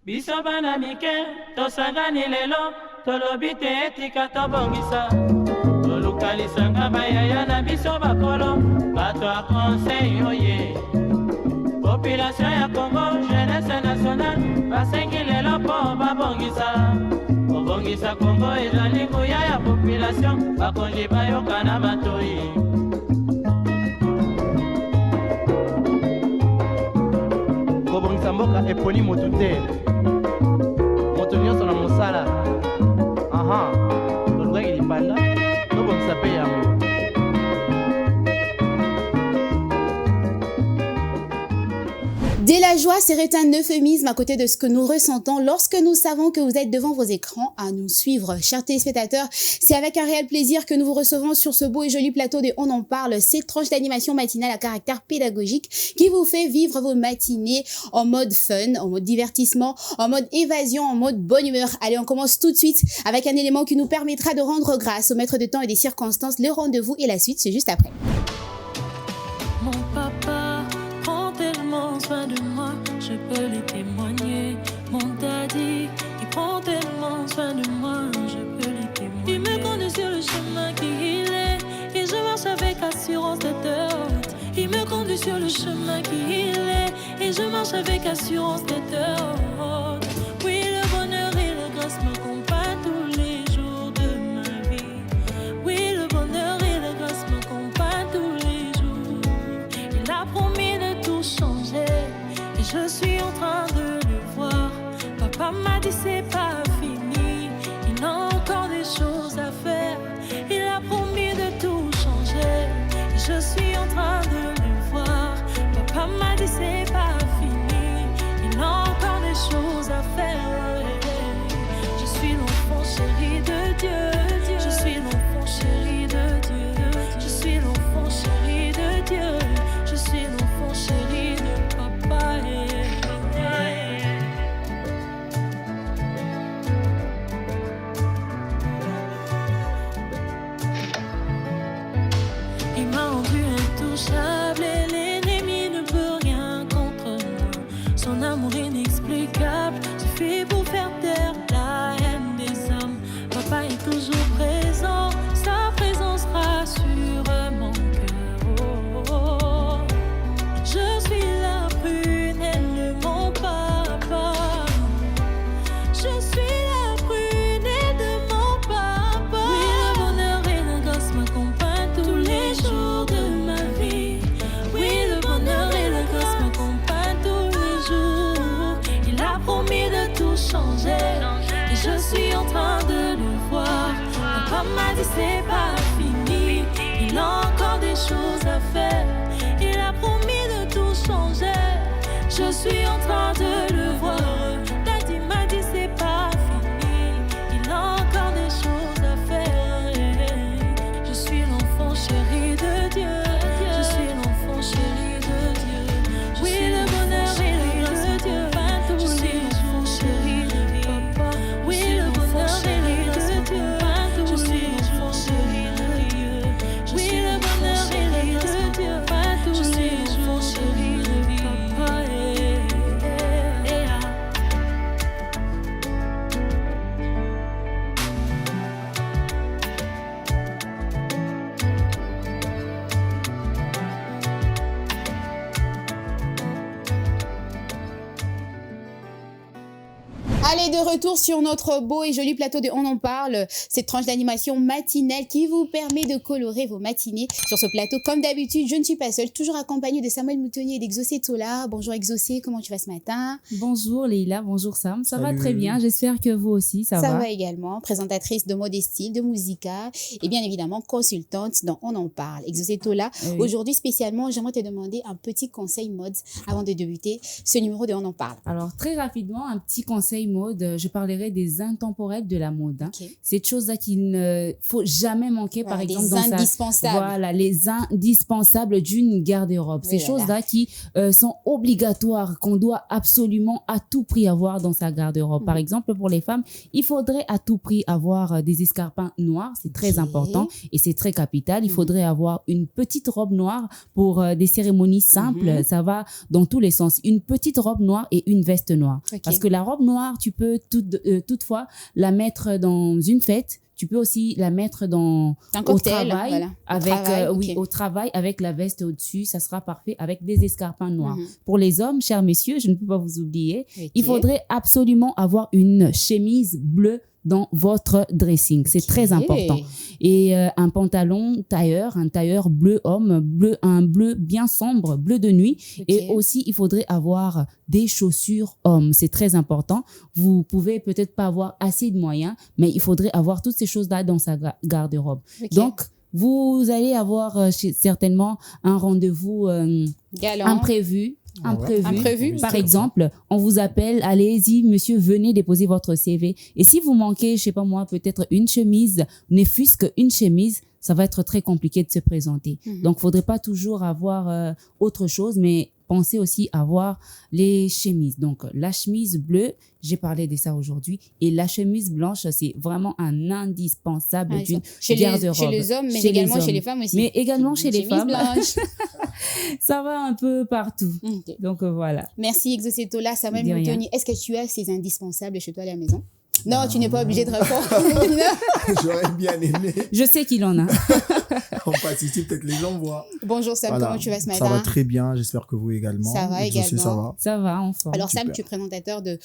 Biso bana mike, tosangani lelo, tolobi te etika tobongisa. Tolukalisanga bayaya na biso bakolo, bato a conseil oye. Population ya Congo, jeunesse nationale, basengi lelo po babongisa. Kobongisa Congo ezali nguya ya population, bakonzi bayoka na matoi. Kobongisa mboka eponi motu te. Moto nyonso na mosala. Aha, tolukaki lipanda, tobongisa pe yango. De la joie serait un euphémisme à côté de ce que nous ressentons lorsque nous savons que vous êtes devant vos écrans à nous suivre. Chers téléspectateurs, c'est avec un réel plaisir que nous vous recevons sur ce beau et joli plateau de On en parle, cette tranche d'animation matinale à caractère pédagogique qui vous fait vivre vos matinées en mode fun, en mode divertissement, en mode évasion, en mode bonne humeur. Allez, on commence tout de suite avec un élément qui nous permettra de rendre grâce au maître de temps et des circonstances. Le rendez-vous et la suite, c'est juste après. Mon papa prend tellement soin de moi, je peux lui témoigner. Mon daddy, il prend tellement soin de moi, je peux lui témoigner. Il me conduit sur le chemin qu'il est, et je marche avec assurance de route. Il me conduit sur le chemin qu'il est, et je marche avec assurance de route. Oui, le bonheur et la grâce m'accompagnent tous les jours de ma vie. Oui, le bonheur et la grâce m'accompagnent tous les jours. Il a promis de tout changer, et je suis en train de le voir. Papa m'a dit c'est pas fini, il a encore des choses à faire. Il a promis de tout changer, et je suis en train de le voir. Papa m'a dit c'est pas fini, il a encore des choses à faire. Je suis l'enfant chéri de Dieu, je suis l'enfant chéri de Dieu, je suis l'enfant chéri de Dieu, je suis l'enfant chéri de papa. Il m'a rendu intouchable et l'ennemi ne peut rien contre moi. Son amour inexplicable suffit pour faire taire la haine des hommes. Papa est toujours présent, sa présence rassure mon cœur. Oh, oh, oh. Je suis la prunelle de mon papa. Je suis la prunelle de mon papa. Oui, le bonheur et la grâce m'accompagnent tous les jours de ma vie. Oui, le bonheur et la grâce m'accompagnent tous les jours. Il a promis de tout changer, et je suis en train de le voir. Papa m'a dit c'est pas fini, il a encore des choses à faire. Il a promis de tout changer, je suis en train de le voir. Daddy m'a dit c'est pas fini, il a encore des choses à faire. Je suis l'enfant chéri de Dieu, je suis l'enfant chéri de Dieu. Oui, le bonheur et la grâce de Dieu, je suis l'enfant chéri de papa. Oui, le bonheur et la grâce de Dieu, je suis l'enfant chéri de Dieu. Oui, le bonheur et la grâce de Dieu, je suis l'enfant chéri de papa. Allez, de retour sur notre beau et joli plateau de On en parle, cette tranche d'animation matinale qui vous permet de colorer vos matinées. Sur ce plateau, comme d'habitude, je ne suis pas seule, toujours accompagnée de Samuel Moutonnier et d'Exaucé Tola. Bonjour Exaucé, comment tu vas ce matin? Bonjour Leïla, bonjour Sam, ça Salut. va très bien, j'espère que vous aussi, ça va. va également, présentatrice de Mode et Style, de Musica et bien évidemment consultante dans On en parle. Exaucé Tola, Oui. aujourd'hui spécialement, j'aimerais te demander un petit conseil mode avant de débuter ce numéro de On en parle. Alors très rapidement, un petit conseil mode, je parlerai des intemporels de la mode. Hein. Ok. Cette chose-là qu'il ne faut jamais manquer, par Voilà, exemple, les dans indispensables. Voilà, les indispensables d'une garde-robe. Oui, Ces voilà. choses-là qui sont obligatoires, qu'on doit absolument à tout prix avoir dans sa garde-robe. Par exemple, pour les femmes, il faudrait à tout prix avoir des escarpins noirs. C'est très Ok. important et c'est très capital. Il faudrait avoir une petite robe noire pour des cérémonies simples. Ça va dans tous les sens. Une petite robe noire et une veste noire. Ok. Parce que la robe noire, tu peux toutefois la mettre dans une fête. Tu peux aussi la mettre Un cocktail, au travail, voilà. Au avec, travail, oui, ok. au travail avec la veste au-dessus. Ça sera parfait avec des escarpins noirs. Mhm. Pour les hommes, chers messieurs, je ne peux pas vous oublier. Ok. Il faudrait absolument avoir une chemise bleue dans votre dressing. C'est très important. Et un pantalon tailleur, un tailleur bleu homme, un bleu bien sombre, bleu de nuit. Ok. Et aussi, il faudrait avoir des chaussures hommes. C'est très important. Vous pouvez peut-être pas avoir assez de moyens, mais il faudrait avoir toutes ces choses-là dans sa garde-robe. Ok. Donc, vous allez avoir certainement un rendez-vous Galant. Imprévu. Imprévu. Par exemple, on vous appelle, allez-y, monsieur, venez déposer votre CV. Et si vous manquez, je sais pas moi, peut-être une chemise, ne fût-ce qu'une chemise, ça va être très compliqué de se présenter. Donc, faudrait pas toujours avoir autre chose, mais pensez aussi à avoir les chemises. Donc, la chemise bleue, j'ai parlé de ça aujourd'hui, et la chemise blanche, c'est vraiment un indispensable d'une garde-robe. Chez les hommes, mais Chez également les chez les hommes. femmes aussi. Mais également chez les Chemise femmes. blanche. Ça va un peu partout. Ok. Donc, voilà. Merci Exocetola, Samuel De rien. Moutoni. Est-ce que tu as ces indispensables chez toi à la maison? Non, tu n'es pas obligé de répondre. Non. J'aurais bien aimé. Je sais qu'il en a. On passe ici, peut-être les gens voient. Bonjour Sam, Voilà. comment tu vas ce Ça matin? va très bien, j'espère que vous également. Ça va Je sais, également. ça va. Ça va, en forme. Alors Sam, Super. tu es présentateur de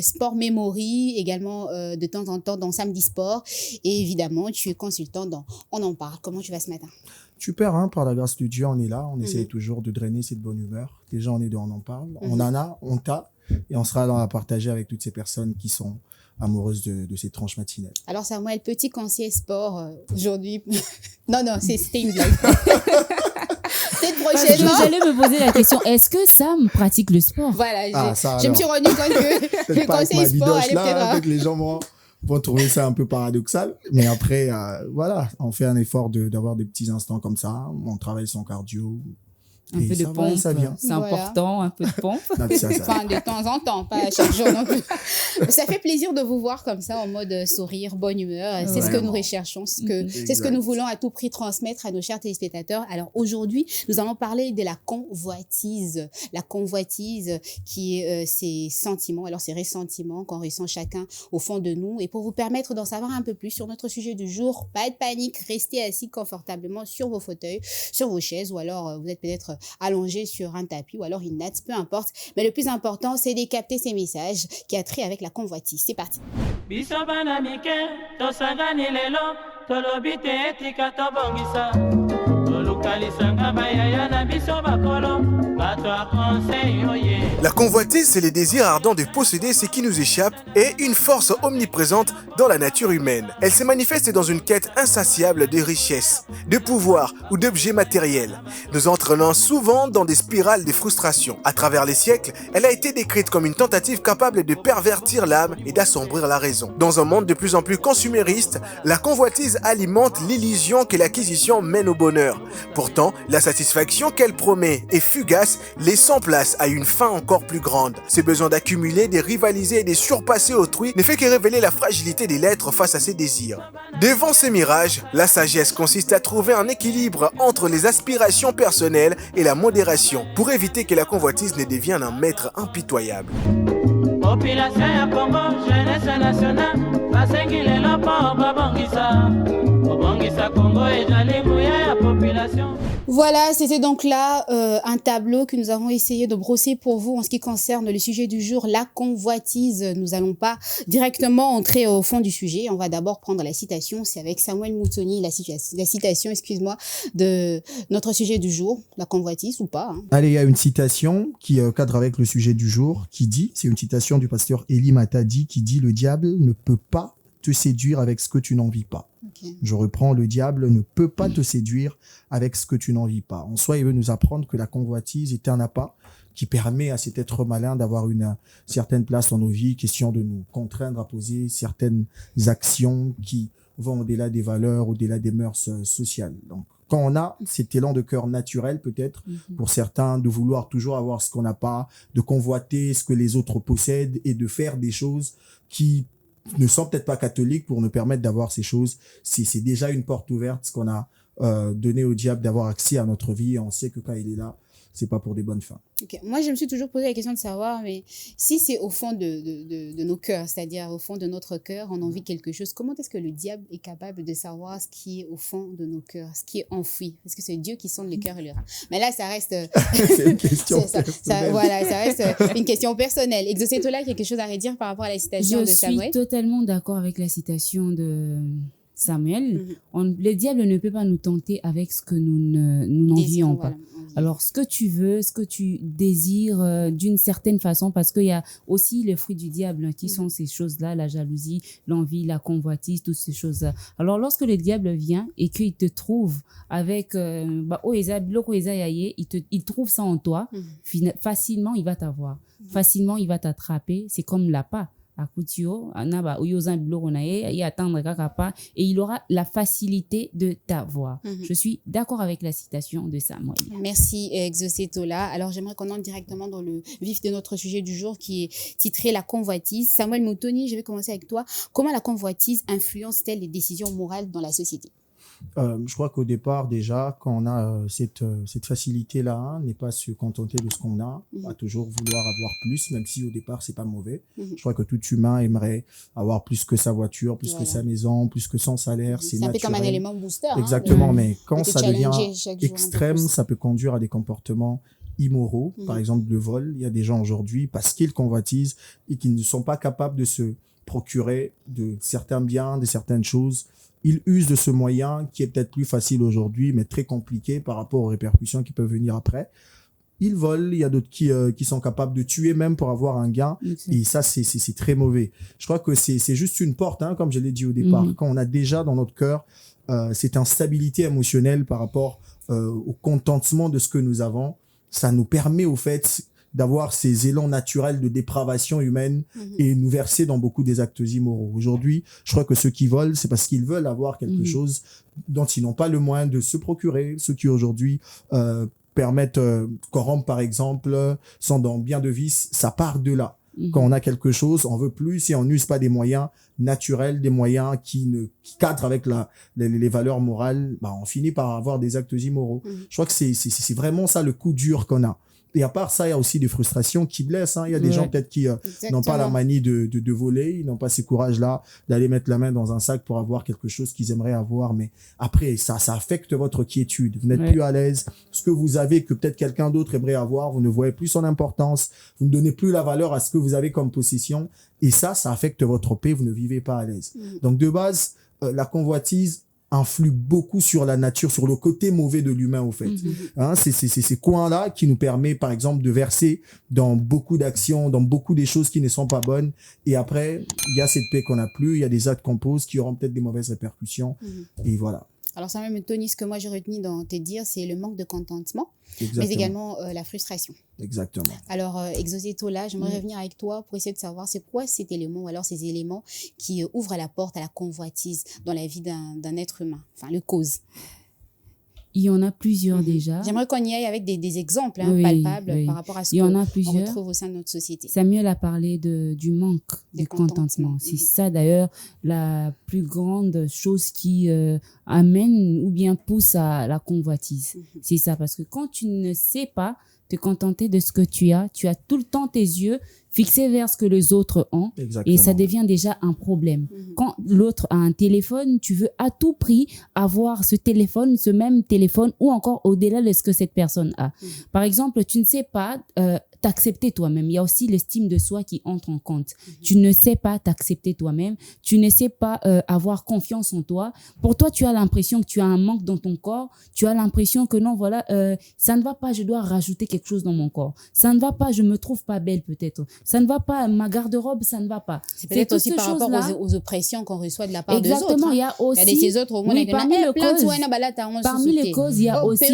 Sport Memory, également de temps en temps dans Samedi Sport. Et évidemment, tu es consultant dans On en parle. Comment tu vas ce matin? Super, hein, par la grâce de Dieu, on est là. On Mhm. essaye toujours de drainer cette bonne humeur. Déjà, on est deux, on en parle. On en a, on t'a. Et on sera là à partager avec toutes ces personnes qui sont amoureuses de ces tranches matinales. Alors Samuel, petit conseiller sport aujourd'hui. Non, c'était une blague. Peut-être prochainement. J'allais me poser la question, est-ce que Sam pratique le sport? Voilà, Ah, ça, je me alors. suis rendu compte que le Peut-être pas avec conseiller ma sport bidoche allait là, peut-être... avec les gens vont trouver ça un peu paradoxal. Mais après, voilà, on fait un effort d'avoir des petits instants comme ça. On travaille son cardio. Un Et peu de ça va, pompe, ça vient. c'est Voilà. important, un peu de pompe. Non, ça. Enfin, de temps en temps, pas chaque jour non plus. Ça fait plaisir de vous voir comme ça, en mode sourire, bonne humeur. C'est ce que Vraiment. nous recherchons, c'est ce que Exact. nous voulons à tout prix transmettre à nos chers téléspectateurs. Alors aujourd'hui, nous allons parler de la convoitise. La convoitise qui est ces sentiments, alors ces ressentiments qu'on ressent chacun au fond de nous. Et pour vous permettre d'en savoir un peu plus sur notre sujet du jour, pas de panique, restez assis confortablement sur vos fauteuils, sur vos chaises, ou alors vous êtes peut-être allongé sur un tapis ou alors une natte, peu importe. Mais le plus important, c'est de capter ces messages qui a trait avec la convoitise. C'est parti. biso bana mike tosangani lelo tolobi te etika tobongisa toluka lisanga bayaya na biso bakolo bato ya conseil oye. La convoitise, c'est le désir ardent de posséder ce qui nous échappe et une force omniprésente dans la nature humaine. Elle se manifeste dans une quête insatiable de richesses, de pouvoir ou d'objets matériels, nous entraînant souvent dans des spirales de frustration. À travers les siècles, elle a été décrite comme une tentative capable de pervertir l'âme et d'assombrir la raison. Dans un monde de plus en plus consumériste, la convoitise alimente l'illusion que l'acquisition mène au bonheur. Pourtant, la satisfaction qu'elle promet est fugace, laissant place à une fin encore plus grande. Ce besoin d'accumuler, de rivaliser et de surpasser autrui ne fait que révéler la fragilité de l'être face à ses désirs. Devant ces mirages, la sagesse consiste à trouver un équilibre entre les aspirations personnelles et la modération pour éviter que la convoitise ne devienne un maître impitoyable. Population ya Congo, jeunesse nationale, basengi lelo mpo babongisa kobongisa Congo ezali nguya ya population. Voilà, c'était donc là un tableau que nous avons essayé de brosser pour vous en ce qui concerne le sujet du jour, la convoitise. Nous n'allons pas directement entrer au fond du sujet. On va d'abord prendre la citation. C'est avec Samuel Moutoni, la citation, excuse-moi, de notre sujet du jour, la convoitise ou pas. Hein. Allez, il y a une citation qui cadre avec le sujet du jour, qui dit, c'est une citation du pasteur Elie Matadi qui dit « Le diable ne peut pas te séduire avec ce que tu n'en vis pas. » Okay. Je reprends, le diable ne peut pas te séduire avec ce que tu n'en vis pas. En soi, il veut nous apprendre que la convoitise est un appât qui permet à cet être malin d'avoir une certaine place dans nos vies, question de nous contraindre à poser certaines actions qui vont au-delà des valeurs, au-delà des mœurs sociales. Donc, quand on a cet élan de cœur naturel, peut-être, pour certains, de vouloir toujours avoir ce qu'on n'a pas, de convoiter ce que les autres possèdent et de faire des choses qui ne sont peut-être pas catholiques pour nous permettre d'avoir ces choses, c'est déjà une porte ouverte, ce qu'on a donné au diable d'avoir accès à notre vie. Et on sait que quand il est là, c'est pas pour des bonnes fins. Okay. Moi, je me suis toujours posé la question de savoir, mais si c'est au fond de nos cœurs, c'est-à-dire au fond de notre cœur, on a envie de quelque chose, comment est-ce que le diable est capable de savoir ce qui est au fond de nos cœurs, ce qui est enfoui? Parce que c'est Dieu qui sonde les cœurs et les reins. Mais là, ça reste... c'est une question personnelle. Voilà, ça reste une question personnelle. Exocétola, quelque chose à redire par rapport à la citation de Samuel? Je suis totalement d'accord avec la citation de Samuel. Le diable ne peut pas nous tenter avec ce que nous n'envions pas. Voilà. Alors, ce que tu veux, ce que tu désires d'une certaine façon, parce qu'il y a aussi les fruits du diable qui sont ces choses-là, la jalousie, l'envie, la convoitise, toutes ces choses-là. Alors, lorsque le diable vient et qu'il te trouve avec, il trouve ça en toi, facilement, il va t'avoir. Facilement, il va t'attraper. C'est comme l'appât. Et il aura la facilité de t'avoir. Je suis d'accord avec la citation de Samuel. Merci Exocétola. Alors j'aimerais qu'on entre directement dans le vif de notre sujet du jour qui est titré la convoitise. Samuel Moutoni, je vais commencer avec toi. Comment la convoitise influence-t-elle les décisions morales dans la société? Je crois qu'au départ, déjà, quand on a cette facilité-là, n'est pas se contenter de ce qu'on a, à toujours vouloir avoir plus, même si au départ, c'est pas mauvais. Je crois que tout humain aimerait avoir plus que sa voiture, plus que sa maison, plus que son salaire. C'est naturel. Un peu comme un élément booster. Exactement, mais quand ça devient extrême, ça peut conduire à des comportements immoraux. Par exemple, le vol. Il y a des gens aujourd'hui, parce qu'ils convoitisent et qu'ils ne sont pas capables de se procurer de certains biens, de certaines choses. Ils usent de ce moyen qui est peut-être plus facile aujourd'hui, mais très compliqué par rapport aux répercussions qui peuvent venir après. Ils volent, il y a d'autres qui sont capables de tuer même pour avoir un gain. Et ça, c'est très mauvais. Je crois que c'est juste une porte, comme je l'ai dit au départ. Quand on a déjà dans notre cœur cette instabilité émotionnelle par rapport au contentement de ce que nous avons, ça nous permet au fait d'avoir ces élans naturels de dépravation humaine et nous verser dans beaucoup des actes immoraux. Aujourd'hui, je crois que ceux qui volent, c'est parce qu'ils veulent avoir quelque chose dont ils n'ont pas le moyen de se procurer. Ceux qui aujourd'hui permettent, corrompre par exemple, sont dans bien de vices, ça part de là. Quand on a quelque chose, on veut plus et on n'use pas des moyens naturels, des moyens qui cadrent avec les valeurs morales, on finit par avoir des actes immoraux. Je crois que c'est vraiment ça le coup dur qu'on a. Et à part ça, il y a aussi des frustrations qui blessent. Il y a des gens peut-être qui n'ont pas la manie de voler, ils n'ont pas ce courage-là d'aller mettre la main dans un sac pour avoir quelque chose qu'ils aimeraient avoir. Mais après, ça affecte votre quiétude. Vous n'êtes plus à l'aise. Ce que vous avez, que peut-être quelqu'un d'autre aimerait avoir, vous ne voyez plus son importance. Vous ne donnez plus la valeur à ce que vous avez comme possession. Et ça affecte votre paix. Vous ne vivez pas à l'aise. Donc de base, la convoitise influe beaucoup sur la nature, sur le côté mauvais de l'humain, au fait. C'est ces coins-là qui nous permet, par exemple, de verser dans beaucoup d'actions, dans beaucoup des choses qui ne sont pas bonnes. Et après, il y a cette paix qu'on n'a plus, il y a des actes qu'on pose qui auront peut-être des mauvaises répercussions. Et voilà. Alors, ça même, Tony, ce que moi j'ai retenu dans tes dires, c'est le manque de contentement, mais également la frustration. Exactement. Alors, Exocétola, j'aimerais revenir avec toi pour essayer de savoir c'est quoi cet élément ou alors ces éléments qui ouvrent la porte à la convoitise dans la vie d'un être humain, enfin, le cause. Il y en a plusieurs déjà. J'aimerais qu'on y aille avec des exemples palpables par rapport à ce qu'on retrouve au sein de notre société. Samuel a parlé du manque de contentement. C'est ça d'ailleurs la plus grande chose qui amène ou bien pousse à la convoitise. C'est ça, parce que quand tu ne sais pas te contenter de ce que tu as tout le temps tes yeux fixés vers ce que les autres ont. Exactement. Et ça devient déjà un problème. Quand l'autre a un téléphone, tu veux à tout prix avoir ce même téléphone ou encore au-delà de ce que cette personne a. Par exemple, tu ne sais pas t'accepter toi-même. Il y a aussi l'estime de soi qui entre en compte. Tu ne sais pas t'accepter toi-même. Tu ne sais pas avoir confiance en toi. Pour toi, tu as l'impression que tu as un manque dans ton corps. Tu as l'impression que non, voilà, ça ne va pas, je dois rajouter quelque chose dans mon corps. Ça ne va pas, je me trouve pas belle peut-être. Ça ne va pas, ma garde-robe, ça ne va pas. C'est peut-être aussi par rapport aux oppressions qu'on reçoit de la part des autres. Exactement, il y a aussi... Il y a des autres, oui, parmi les causes, il y a aussi...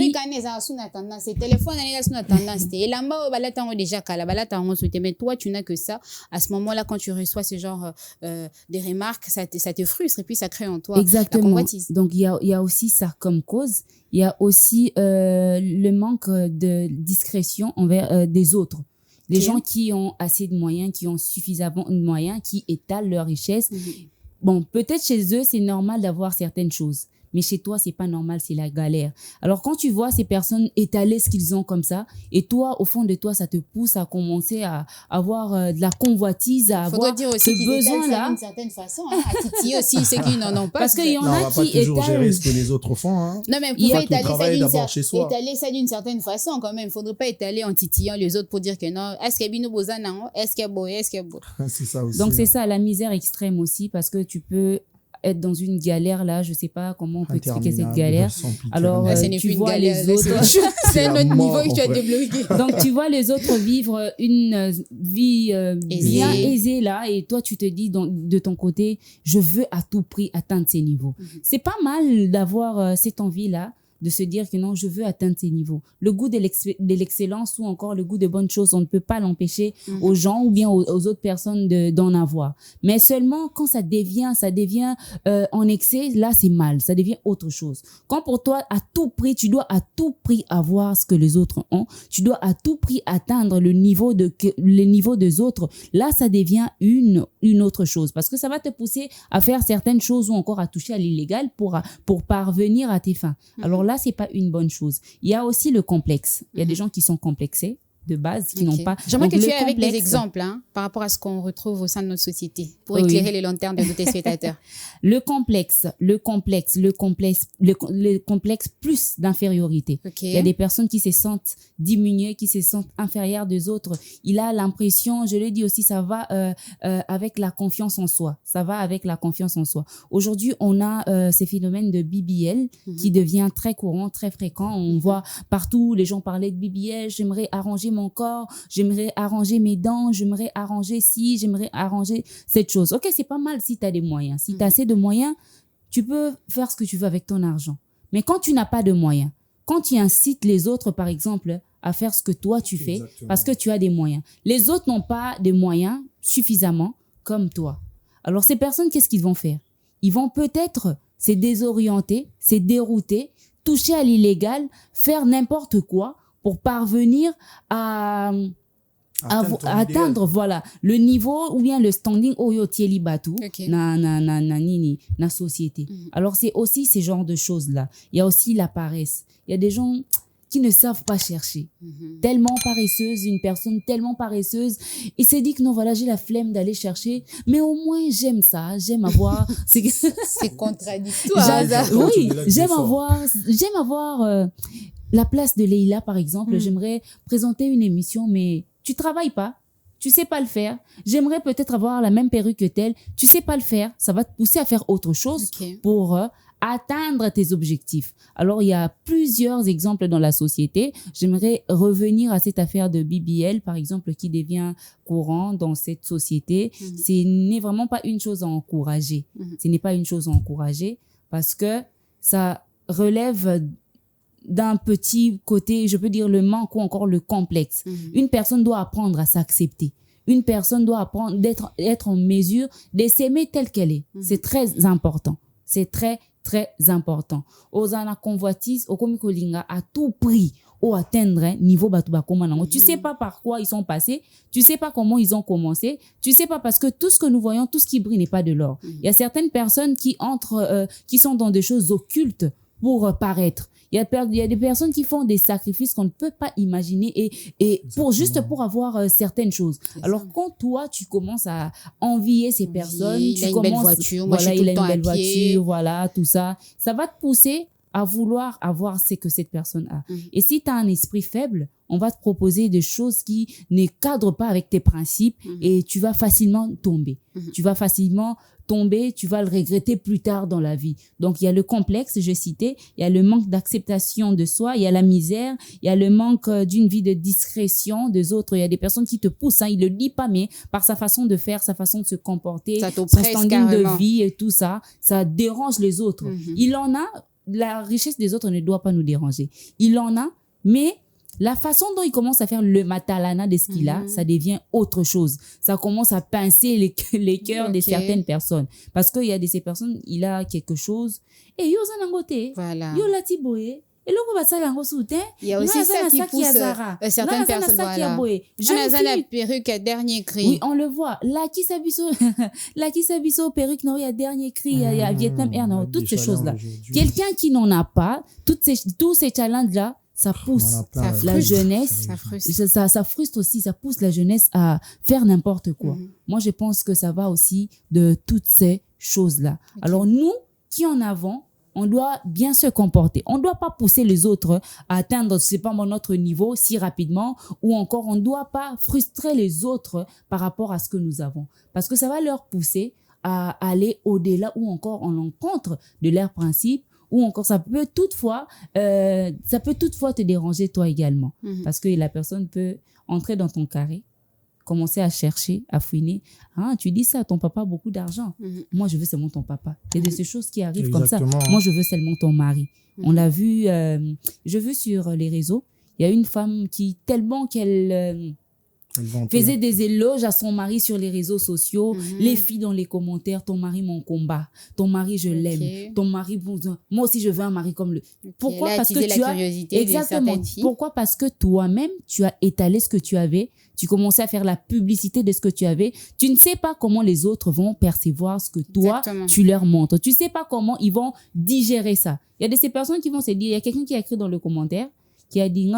Mais toi, tu n'as que ça. À ce moment-là, quand tu reçois ce genre des remarques, ça te frustre et puis ça crée en toi la convoitise. Donc, il y a aussi ça comme cause. Il y a aussi le manque de discrétion envers des autres. Les gens qui ont assez de moyens, qui ont suffisamment de moyens, qui étalent leur richesse. Bon, peut-être chez eux, c'est normal d'avoir certaines choses. Mais chez toi, c'est pas normal, c'est la galère. Alors, quand tu vois ces personnes étaler ce qu'ils ont comme ça, et toi, au fond de toi, ça te pousse à commencer à avoir de la convoitise, à avoir dire aussi ce besoin-là. D'une certaine façon, à titiller aussi ceux qui n'en ont pas. Parce qu'il y en on a va pas qui toujours étalent. gérer ce que les autres font. Hein. Non, mais Il vous faut pouvez étaler ça d'une certaine façon quand même. Il ne faudrait pas étaler en titillant les autres pour dire que non, est-ce qu'il y a bien besoin, non? Est-ce qu'il y a beau, est-ce qu'il y a beau? C'est ça aussi. Donc, c'est ça, la misère extrême aussi, parce que tu peux être dans une galère là, je sais pas comment on peut expliquer cette galère. Alors tu vois les autres, c'est un autre niveau que tu as débloqué. Donc tu vois les autres vivre une vie bien aisée là, et toi tu te dis de ton côté, je veux à tout prix atteindre ces niveaux. C'est pas mal d'avoir cette envie là, de se dire que non, je veux atteindre ces niveaux. Le goût de l'excellence ou encore le goût de bonnes choses, on ne peut pas l'empêcher aux gens ou bien aux autres personnes d'en avoir. Mais seulement quand ça devient en excès, là c'est mal, ça devient autre chose. Quand pour toi, à tout prix, tu dois à tout prix avoir ce que les autres ont, tu dois à tout prix atteindre le niveau des autres, là ça devient une autre chose, parce que ça va te pousser à faire certaines choses ou encore à toucher à l'illégal pour parvenir à tes fins. Alors là, c'est pas une bonne chose. Il y a aussi le complexe. Il y a des gens qui sont complexés de base, qui n'ont pas... J'aimerais que tu aies avec des exemples par rapport à ce qu'on retrouve au sein de notre société pour éclairer les lanternes de nos téléspectateurs. Le complexe plus d'infériorité. Il y a des personnes qui se sentent diminuées, qui se sentent inférieures des autres. Il a l'impression, je le dis aussi, ça va avec la confiance en soi. Ça va avec la confiance en soi. Aujourd'hui, on a ces phénomènes de BBL qui devient très courant, très fréquent. On voit partout les gens parler de BBL, j'aimerais arranger mon corps, j'aimerais arranger mes dents, j'aimerais arranger j'aimerais arranger cette chose. Ok, c'est pas mal si tu as des moyens. Si tu as assez de moyens, tu peux faire ce que tu veux avec ton argent. Mais quand tu n'as pas de moyens, quand tu incites les autres, par exemple, à faire ce que toi tu fais, parce que tu as des moyens. Les autres n'ont pas de moyens suffisamment comme toi. Alors ces personnes, qu'est-ce qu'ils vont faire? Ils vont peut-être se désorienter, se dérouter, toucher à l'illégal, faire n'importe quoi pour parvenir à atteindre voilà le niveau ou bien le standing oyotieli batu na société. Alors c'est aussi ces genres de choses là. Il y a aussi la paresse. Il y a des gens qui ne savent pas chercher. Tellement paresseuse, une personne tellement paresseuse, il s'est dit que non, voilà, j'ai la flemme d'aller chercher, mais au moins j'aime ça, j'aime avoir... C'est contradictoire. Oui, j'aime avoir la place de Leïla, par exemple. J'aimerais présenter une émission, mais tu travailles pas, tu sais pas le faire. J'aimerais peut-être avoir la même perruque que telle, tu sais pas le faire. Ça va te pousser à faire autre chose pour atteindre tes objectifs. Alors, il y a plusieurs exemples dans la société. J'aimerais revenir à cette affaire de BBL, par exemple, qui devient courant dans cette société. Ce n'est vraiment pas une chose à encourager. Ce n'est pas une chose à encourager parce que ça relève d'un petit côté, je peux dire le manque ou encore le complexe. Une personne doit apprendre à s'accepter. Une personne doit apprendre d'être en mesure de s'aimer telle qu'elle est. C'est très important. C'est très, très important. Ozana convoitise, okomikolinga à tout prix au atteindre niveau batubakomanango. Tu sais pas par quoi ils sont passés, tu sais pas comment ils ont commencé, tu sais pas parce que tout ce que nous voyons, tout ce qui brille n'est pas de l'or. Il y a certaines personnes qui qui sont dans des choses occultes pour paraître. Il y a des personnes qui font des sacrifices qu'on ne peut pas imaginer et juste pour avoir certaines choses. Alors quand toi tu commences à envier ces personnes, il a une belle voiture, moi je suis tout le temps à pied, voilà, tout ça, ça va te pousser à vouloir avoir ce que cette personne a. Et si tu as un esprit faible, on va te proposer des choses qui ne cadrent pas avec tes principes et tu vas facilement tomber. Tu vas facilement tomber, tu vas le regretter plus tard dans la vie. Donc, il y a le complexe, je citais, il y a le manque d'acceptation de soi, il y a la misère, il y a le manque d'une vie de discrétion des autres. Il y a des personnes qui te poussent, il le dit pas, mais par sa façon de faire, sa façon de se comporter, son standing de vie et tout ça, ça dérange les autres. Il en a, la richesse des autres ne doit pas nous déranger. Il en a, mais la façon dont il commence à faire le matalana de ce qu'il a, ça devient autre chose. Ça commence à pincer les cœurs de certaines personnes. Parce qu'il y a de ces personnes, il a quelque chose. Et yo zanangote, voilà. Yo latiboye. Et il y a aussi ça qui pousse certaines personnes. Voilà. On a la perruque à dernier cri. Oui, on le voit. La qui s'abisso perruque, non, il y a dernier cri, il y a Vietnam Air, non, toutes ces choses-là. Quelqu'un qui n'en a pas, tous ces challenges-là, ça pousse la jeunesse, ça frustre aussi, ça pousse la jeunesse à faire n'importe quoi. Moi, je pense que ça va aussi de toutes ces choses-là. Alors, nous qui en avons, on doit bien se comporter. On ne doit pas pousser les autres à atteindre, c'est pas notre niveau si rapidement, ou encore on ne doit pas frustrer les autres par rapport à ce que nous avons. Parce que ça va leur pousser à aller au-delà ou encore en l'encontre de leurs principes, ou encore ça peut toutefois te déranger toi également. Parce que la personne peut entrer dans ton carré, commencer à chercher, à fouiner. Ah, tu dis ça, ton papa a beaucoup d'argent. Moi, je veux seulement ton papa. Il y a de ces choses qui arrivent comme ça. Moi, je veux seulement ton mari. On l'a vu, je vu sur les réseaux, il y a une femme qui, tellement qu'elle faisait des éloges à son mari sur les réseaux sociaux, les filles dans les commentaires, ton mari mon combat, ton mari je l'aime, ton mari moi aussi je veux un mari comme le. Pourquoi? Parce que tu as exactement. Pourquoi? Parce que toi-même tu as étalé ce que tu avais, tu commençais à faire la publicité de ce que tu avais. Tu ne sais pas comment les autres vont percevoir ce que toi tu leur montres. Tu sais pas comment ils vont digérer ça. Il y a de ces personnes qui vont se dire, il y a quelqu'un qui a écrit dans le commentaire qui a dit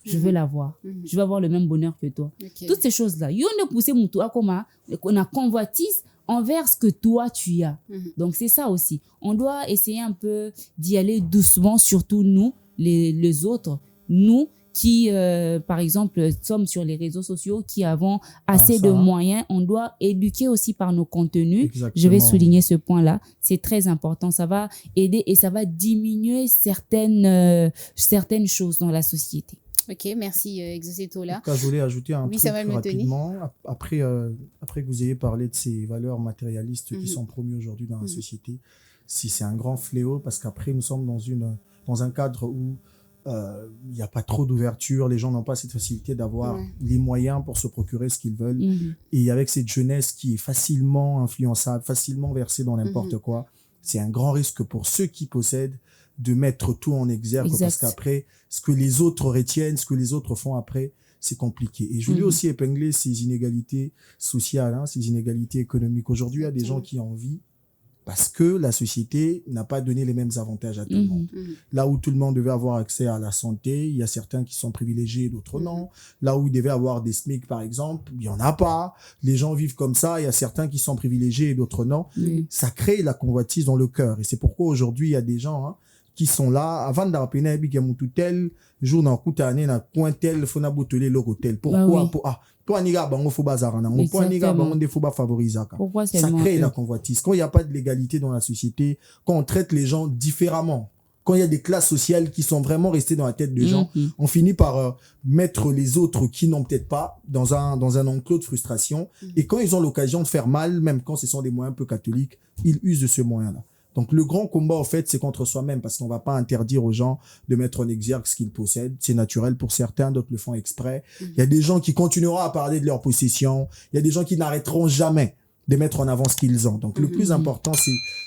je veux la voir. Je veux avoir le même bonheur que toi. Toutes ces choses-là. Yo ne poussez moutoua comme on a convoitise envers ce que toi tu as. Donc c'est ça aussi. On doit essayer un peu d'y aller doucement, surtout nous, les autres. Nous qui, par exemple, sommes sur les réseaux sociaux, qui avons assez de moyens, on doit éduquer aussi par nos contenus. Exactement. Je vais souligner ce point-là. C'est très important. Ça va aider et ça va diminuer certaines choses dans la société. Ok, merci Exoceto-là. Je voulais ajouter un truc rapidement. Après que vous ayez parlé de ces valeurs matérialistes qui sont promues aujourd'hui dans la société, c'est un grand fléau parce qu'après nous sommes dans un cadre où il n'y a pas trop d'ouverture, les gens n'ont pas cette facilité d'avoir les moyens pour se procurer ce qu'ils veulent. Et avec cette jeunesse qui est facilement influençable, facilement versée dans n'importe quoi, c'est un grand risque pour ceux qui possèdent de mettre tout en exergue parce qu'après, ce que les autres retiennent, ce que les autres font après, c'est compliqué. Et je voulais aussi épingler ces inégalités sociales, ces inégalités économiques. Aujourd'hui, il y a des gens qui en vivent parce que la société n'a pas donné les mêmes avantages à tout le monde. Là où tout le monde devait avoir accès à la santé, il y a certains qui sont privilégiés, d'autres non. Là où il devait avoir des SMIC, par exemple, il n'y en a pas. Les gens vivent comme ça, il y a certains qui sont privilégiés et d'autres non. Ça crée la convoitise dans le cœur. Et c'est pourquoi aujourd'hui, il y a des gens qui sont là, avant d'appeler tel jour dans Koutane, dans coin tel, faut n'abouteler leur hôtel. Pourquoi? Toi, niga, bango, faut bazar, pourquoi niga, bango, faut pas favoriser. Ça crée la convoitise. Quand il n'y a pas de l'égalité dans la société, quand on traite les gens différemment, quand il y a des classes sociales qui sont vraiment restées dans la tête des gens, on finit par mettre les autres qui n'ont peut-être pas dans un enclos de frustration. Et quand ils ont l'occasion de faire mal, même quand ce sont des moyens un peu catholiques, ils usent de ce moyen-là. Donc, le grand combat, en fait, c'est contre soi-même parce qu'on va pas interdire aux gens de mettre en exergue ce qu'ils possèdent. C'est naturel pour certains, d'autres le font exprès. Il y a des gens qui continueront à parler de leur possession. Il y a des gens qui n'arrêteront jamais de mettre en avant ce qu'ils ont. Donc, le plus important,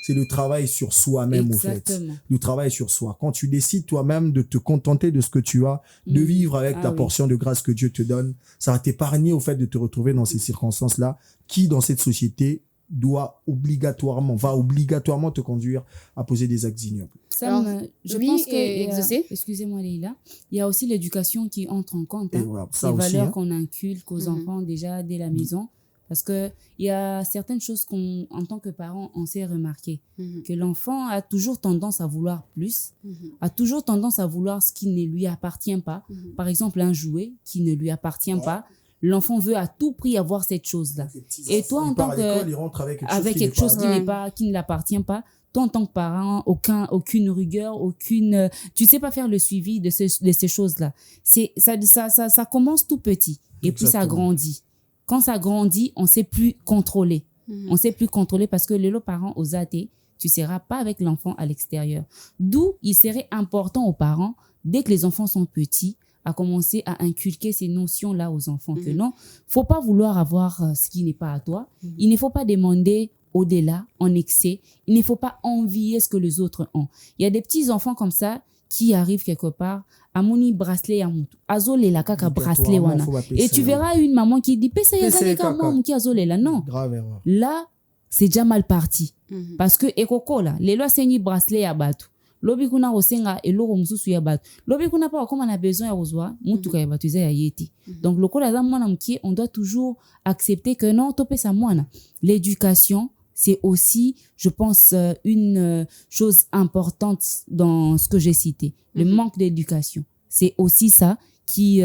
c'est le travail sur soi-même, au fait. Le travail sur soi. Quand tu décides toi-même de te contenter de ce que tu as, de vivre avec ta portion de grâce que Dieu te donne, ça va t'épargner, au fait, de te retrouver dans ces circonstances-là qui, dans cette société, va obligatoirement te conduire à poser des actes ignobles. Je pense que, excusez-moi Leïla, il y a aussi l'éducation qui entre en compte. Ces valeurs qu'on inculque aux enfants déjà dès la maison. Parce que il y a certaines choses en tant que parent, on sait remarquer. Que l'enfant a toujours tendance à vouloir plus, a toujours tendance à vouloir ce qui ne lui appartient pas. Par exemple, un jouet qui ne lui appartient pas. L'enfant veut à tout prix avoir cette chose-là. Et toi, en tant que... il rentre avec quelque chose qui ne l'appartient pas. Toi, en tant que parent, aucune rigueur, tu sais pas faire le suivi de ces choses-là. Ça commence tout petit. Et puis ça grandit. Quand ça grandit, on sait plus contrôler. On sait plus contrôler parce que les parents aux athées, tu seras pas avec l'enfant à l'extérieur. D'où il serait important aux parents, dès que les enfants sont petits, à commencer à inculquer ces notions-là aux enfants. Que non, faut pas vouloir avoir ce qui n'est pas à toi. Il ne faut pas demander au-delà, en excès. Il ne faut pas envier ce que les autres ont. Il y a des petits enfants comme ça qui arrivent quelque part à moni bracelet à mutu. Azole la kaka bracelet wana. Et tu verras une maman qui dit pesa ya kaka maman qui azole la. Non. Grave erreur. Là, c'est déjà mal parti. Parce que ekoko là, les lois senyi bracelet ya batu. Lobi kuna osenga eloko mususu ya batu. Lobi kuna pa comme on a besoin ya ozwa mutu ka ya batu za ya yeti. Donc lokola za mwana mkie, on doit toujours accepter que non to pesa mwana. L'éducation, c'est aussi, je pense, une chose importante dans ce que j'ai cité. Le manque d'éducation. C'est aussi ça qui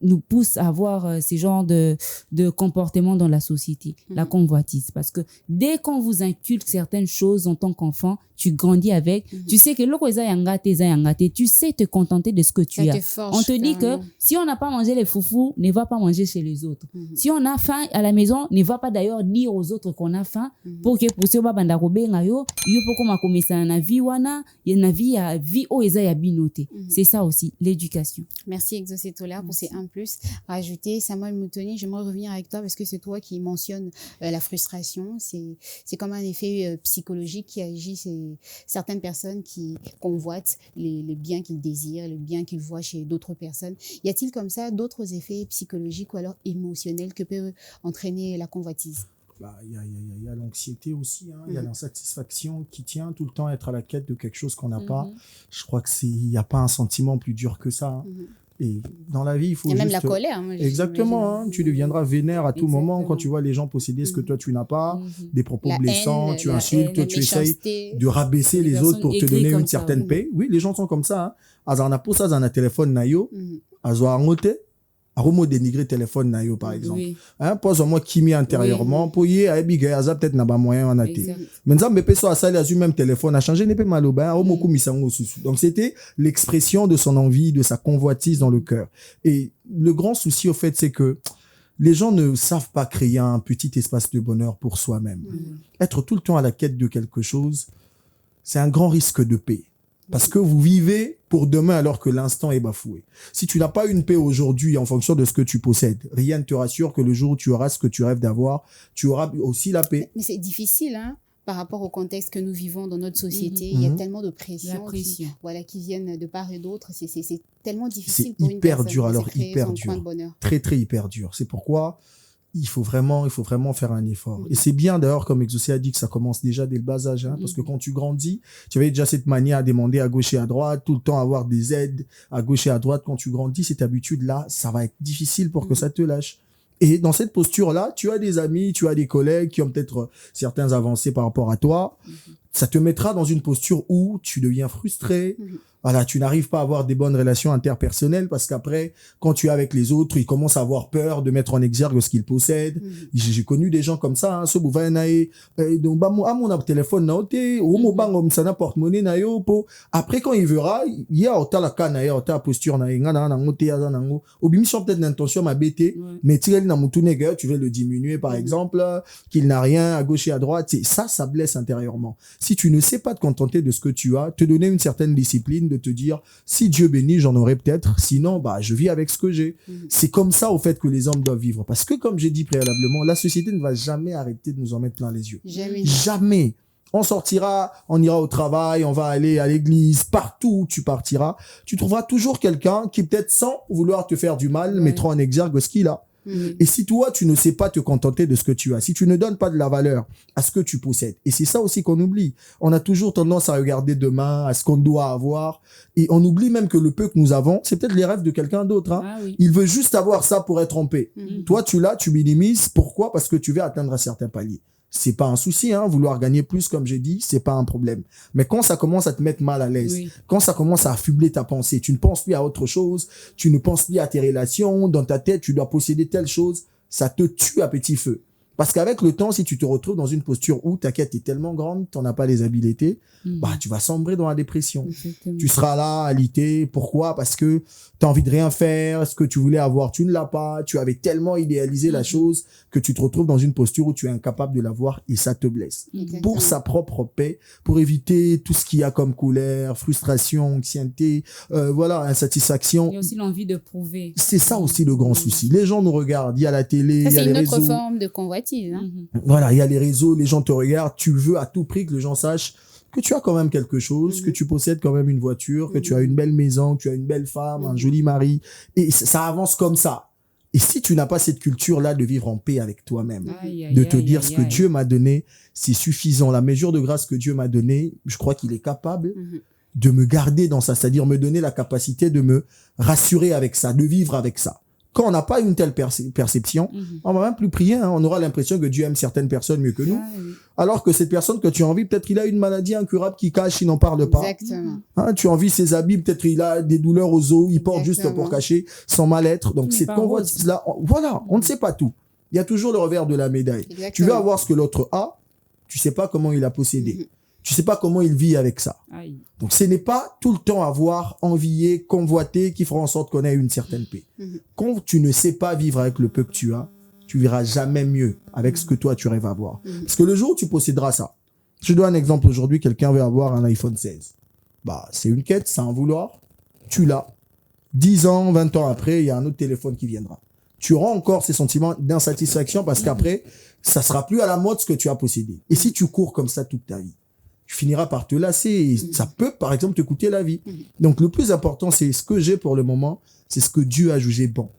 nous pousse à avoir ces genres de comportements dans la société, la convoitise. Parce que dès qu'on vous inculque certaines choses en tant qu'enfant, tu grandis avec, tu sais que tu sais te contenter de ce que tu as. On te dit que si on n'a pas mangé les foufous, ne va pas manger chez les autres. Si on a faim à la maison, ne va pas d'ailleurs dire aux autres qu'on a faim pour que pour ce banda robenga yo poko makomesa na vie wana, na vie o eza ya binoté. C'est ça aussi, l'éducation. Merci Exaucé Tola pour ces plus rajouter. Samuel Moutoni, j'aimerais revenir avec toi parce que c'est toi qui mentionne la frustration. C'est comme un effet psychologique qui agit chez certaines personnes qui convoitent les biens qu'ils désirent, les biens qu'ils voient chez d'autres personnes. Y a-t-il comme ça d'autres effets psychologiques ou alors émotionnels que peut entraîner la convoitise? Il y a l'anxiété aussi, il y a l'insatisfaction qui tient tout le temps à être à la quête de quelque chose qu'on n'a pas. Je crois il n'y a pas un sentiment plus dur que ça. Et dans la vie, il faut même la colère. Exactement. Tu deviendras vénère à tout moment quand tu vois les gens posséder ce que toi, tu n'as pas, des propos blessants, tu insultes, tu essayes de rabaisser les autres pour te donner une certaine paix. Oui, les gens sont comme ça. Azana pour ça, azana téléphone nayo, azo angote, aromo dénigrer téléphone nayo par exemple. Pose-moi kimi intérieurement pour y abiga aza peut-être n'a pas moyen en athée. Maintenant me peso asali azu même téléphone a changé n'est pas maloba, aromo kumisango susu. Donc c'était l'expression de son envie, de sa convoitise dans le cœur. Et le grand souci au fait c'est que les gens ne savent pas créer un petit espace de bonheur pour soi-même. Être tout le temps à la quête de quelque chose, c'est un grand risque de paix. Parce que vous vivez pour demain alors que l'instant est bafoué. Si tu n'as pas une paix aujourd'hui en fonction de ce que tu possèdes, rien ne te rassure que le jour où tu auras ce que tu rêves d'avoir, tu auras aussi la paix. Mais c'est difficile, par rapport au contexte que nous vivons dans notre société. Il y a tellement de pression qui viennent de part et d'autre. C'est tellement difficile pour une personne. C'est hyper dur. Très, très hyper dur. C'est pourquoi il faut vraiment faire un effort. Et c'est bien d'ailleurs, comme Exaucé a dit, que ça commence déjà dès le bas âge, parce que quand tu grandis, tu avais déjà cette manière à demander à gauche et à droite, tout le temps avoir des aides à gauche et à droite. Quand tu grandis, cette habitude-là, ça va être difficile pour que ça te lâche. Et dans cette posture-là, tu as des amis, tu as des collègues qui ont peut-être certains avancés par rapport à toi. Ça te mettra dans une posture où tu deviens frustré. Voilà, tu n'arrives pas à avoir des bonnes relations interpersonnelles parce qu'après, quand tu es avec les autres, ils commencent à avoir peur de mettre en exergue ce qu'ils possèdent. J'ai connu des gens comme ça, ce donc mon téléphone na oté, ou mo bango msana porte-monnaie na yo po. Après quand il verra, il y a ota la kana ya ota posture na ngana na ngoté ya nango. Obimission peut-être l'intention m'a bêté, mais tirel na mutu nègre, tu veux le diminuer par exemple, qu'il n'a rien à gauche et à droite, ça blesse intérieurement. Si tu ne sais pas te contenter de ce que tu as, te donner une certaine discipline, de te dire, si Dieu bénit, j'en aurai peut-être, sinon, je vis avec ce que j'ai. C'est comme ça, au fait, que les hommes doivent vivre. Parce que, comme j'ai dit préalablement, la société ne va jamais arrêter de nous en mettre plein les yeux. Jamais. On sortira, on ira au travail, on va aller à l'église, partout où tu partiras, tu trouveras toujours quelqu'un qui, peut-être sans vouloir te faire du mal, mettra en exergue ce qu'il a. Et si toi, tu ne sais pas te contenter de ce que tu as, si tu ne donnes pas de la valeur à ce que tu possèdes, et c'est ça aussi qu'on oublie. On a toujours tendance à regarder demain, à ce qu'on doit avoir, et on oublie même que le peu que nous avons, c'est peut-être les rêves de quelqu'un d'autre. Hein. Ah oui. Il veut juste avoir ça pour être en paix. Toi, tu l'as, tu minimises. Pourquoi? Parce que tu veux atteindre un certain palier. C'est pas un souci, hein. Vouloir gagner plus, comme j'ai dit, c'est pas un problème. Mais quand ça commence à te mettre mal à l'aise, quand ça commence à affubler ta pensée, tu ne penses plus à autre chose, tu ne penses plus à tes relations, dans ta tête, tu dois posséder telle chose, ça te tue à petit feu. Parce qu'avec le temps, si tu te retrouves dans une posture où ta quête est tellement grande, t'en as pas les habiletés, bah, tu vas sombrer dans la dépression. Exactement. Tu seras là, alité. Pourquoi? Parce que t'as envie de rien faire. Ce que tu voulais avoir, tu ne l'as pas. Tu avais tellement idéalisé la chose que tu te retrouves dans une posture où tu es incapable de l'avoir et ça te blesse. Pour sa propre paix, pour éviter tout ce qu'il y a comme colère, frustration, anxiété, voilà, insatisfaction. Il y a aussi l'envie de prouver. C'est ça aussi le grand souci. Les gens nous regardent. Il y a la télé, il y a les réseaux. C'est une autre forme de convoitise. Hein. Voilà, il y a les réseaux, les gens te regardent. Tu veux à tout prix que les gens sachent que tu as quand même quelque chose, que tu possèdes quand même une voiture, que tu as une belle maison, que tu as une belle femme, un joli mari. Et ça avance comme ça. Et si tu n'as pas cette culture-là de vivre en paix avec toi-même, de te dire ce que Dieu m'a donné, c'est suffisant. La mesure de grâce que Dieu m'a donnée, je crois qu'il est capable de me garder dans ça, c'est-à-dire me donner la capacité de me rassurer avec ça, de vivre avec ça. Quand on n'a pas une telle perception, on va même plus prier, hein. On aura l'impression que Dieu aime certaines personnes mieux que nous. Alors que cette personne que tu as envie, peut-être il a une maladie incurable qui cache, il n'en parle pas. Exactement. Hein, tu as envie ses habits, peut-être il a des douleurs aux os, il porte juste pour cacher son mal-être. Donc cette convoitise-là, voilà, on ne sait pas tout. Il y a toujours le revers de la médaille. Exactement. Tu veux avoir ce que l'autre a, tu sais pas comment il a possédé. Tu sais pas comment il vit avec ça. Aïe. Donc, ce n'est pas tout le temps avoir, envier, convoiter qui fera en sorte qu'on ait une certaine paix. Quand tu ne sais pas vivre avec le peu que tu as, tu vivras jamais mieux avec ce que toi, tu rêves avoir. Parce que le jour où tu posséderas ça, je donne un exemple aujourd'hui, quelqu'un veut avoir un iPhone 16. Bah, c'est une quête, c'est un vouloir. Tu l'as. 10 ans, 20 ans après, il y a un autre téléphone qui viendra. Tu auras encore ces sentiments d'insatisfaction parce qu'après, ça sera plus à la mode ce que tu as possédé. Et si tu cours comme ça toute ta vie, tu finiras par te lasser et ça peut, par exemple, te coûter la vie. Donc, le plus important, c'est ce que j'ai pour le moment, c'est ce que Dieu a jugé bon,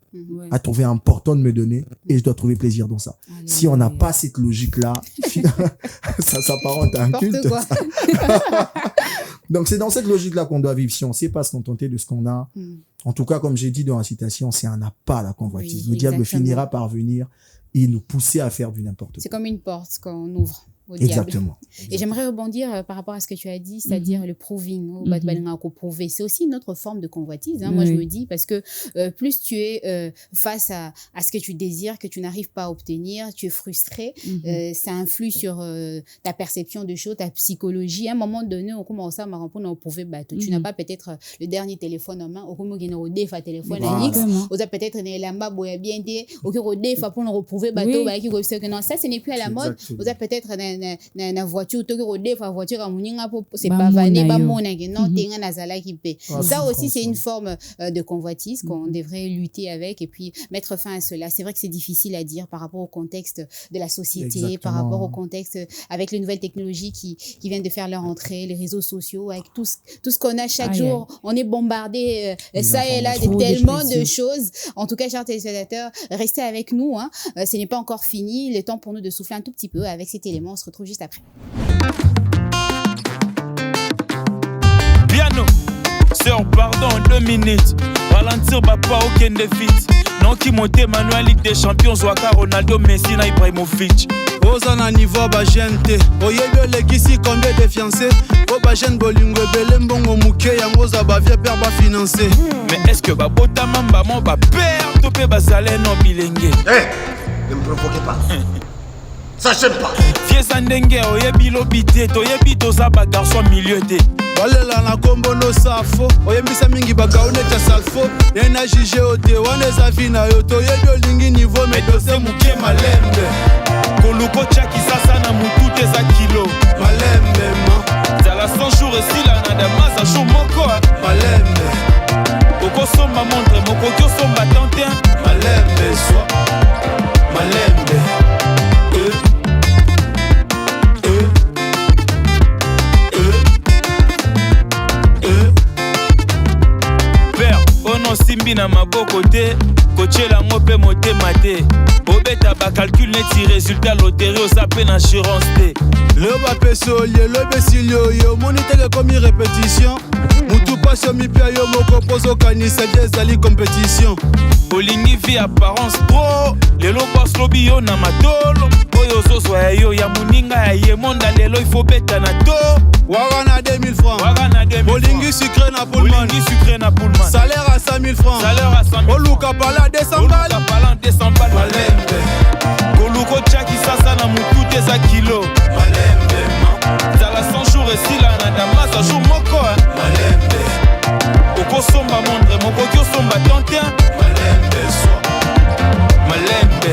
a trouvé important de me donner et je dois trouver plaisir dans ça. Si on n'a pas cette logique-là, ça s'apparente à un culte. Donc, c'est dans cette logique-là qu'on doit vivre. Si on ne sait pas se contenter de ce qu'on a, en tout cas, comme j'ai dit dans la citation, c'est un appât à la convoitise. Le diable finira par venir et nous pousser à faire du n'importe quoi. C'est comme une porte qu'on ouvre. Exactement. Et j'aimerais rebondir par rapport à ce que tu as dit, c'est-à-dire le proving, prouver. C'est aussi une autre forme de convoitise. Hein. Moi, je me dis, parce que plus tu es face à ce que tu désires, que tu n'arrives pas à obtenir, tu es frustré, ça influe sur ta perception de choses, ta psychologie. À un moment donné, on commence à me répondre, tu n'as pas peut-être le dernier téléphone en main, on commence à défaire téléphone à X, on a peut-être la map bien dit, on défaire pour nous reprouver, non, ça, ce n'est plus à la mode. On a peut-être na voiture to ko defa voiture a muninga po c'est pas vané ba mona que non tenga nazala qui paie. Ça aussi c'est une forme de convoitise qu'on devrait lutter avec et puis mettre fin à cela. C'est vrai que c'est difficile à dire par rapport au contexte de la société, par rapport au contexte avec les nouvelles technologies qui viennent de faire leur entrée, les réseaux sociaux, avec tout ce qu'on a chaque jour, on est bombardé ça et là de tellement de choses. En tout cas, chers téléspectateurs, restez avec nous, hein. Ce n'est pas encore fini, il est temps pour nous de souffler un tout petit peu avec cet élément. On se retrouve juste après. Piano, sœur, pardon, 2 minutes. Ralentir, pas aucun défi. Non, qui monte Manuel Ligue des Champions, Waka, Ronaldo, Messi, na Ibrahimovic. Ozana niveau ba gente oyebyo legisi combien de fiancés o ba jeune bolingo belé mbongo muke yango za ba vie père ba financer. Mais est-ce que ba bota mamba mon ba père topé ba salé non bilenge? Ne me provoquez pas. Ça j'aime pas. Fies andenge oyebi lobité toyebi toza ba garçon milieu té. Balela na kombo no safo oyembisa mingi bagaone ta salfo ena jige ote waneza vina yo toyebi olingi niveau mais dose muke malembe koluko chaki sasa na mutu teza kilo malembe ma zala 100 jours et si la nada maza show moko malembe oko somba montre moko kyo somba tantin malembe soi malembe simbi na maboko te kochela ngope motema te obeta bacalcule neti résultat loterie osape na assurance te le bapeso ye le besilio yo moni teke komi répétition mutu pasio mipia yo moko pozo kanisa te ezali compétition olingi vie apparence pro lelo bos lobi yo na matolo oyo ozozwa ya yo ya moninga ya ye monda lelo ifo beta na to waga na 2000 francs olingi sucré na pullman salaire à 5000 francs oluka pala 200 balles malembe koluko tchaki sasa na mutu te za kilo malembe zala 100 jours esila na damasa jour moko malembe okosomba mondre mokoki osomba tantin malembe so malembe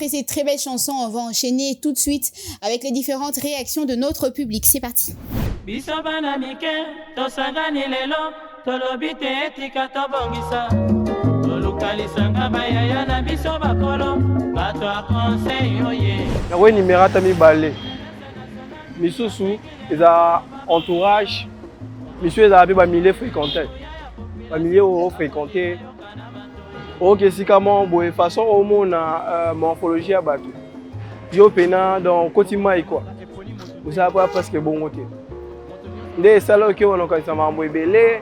Ces très belles chansons, on va enchaîner tout de suite avec les différentes réactions de notre public. C'est parti. Entourage, monsieur a milieu fréquenté. Ok, si comment de façon au monde na morphologie à bateau. Yo pena dans quotidien quoi. Vous avez pas presque bon côté. Des salons qui on a ça m'a belé.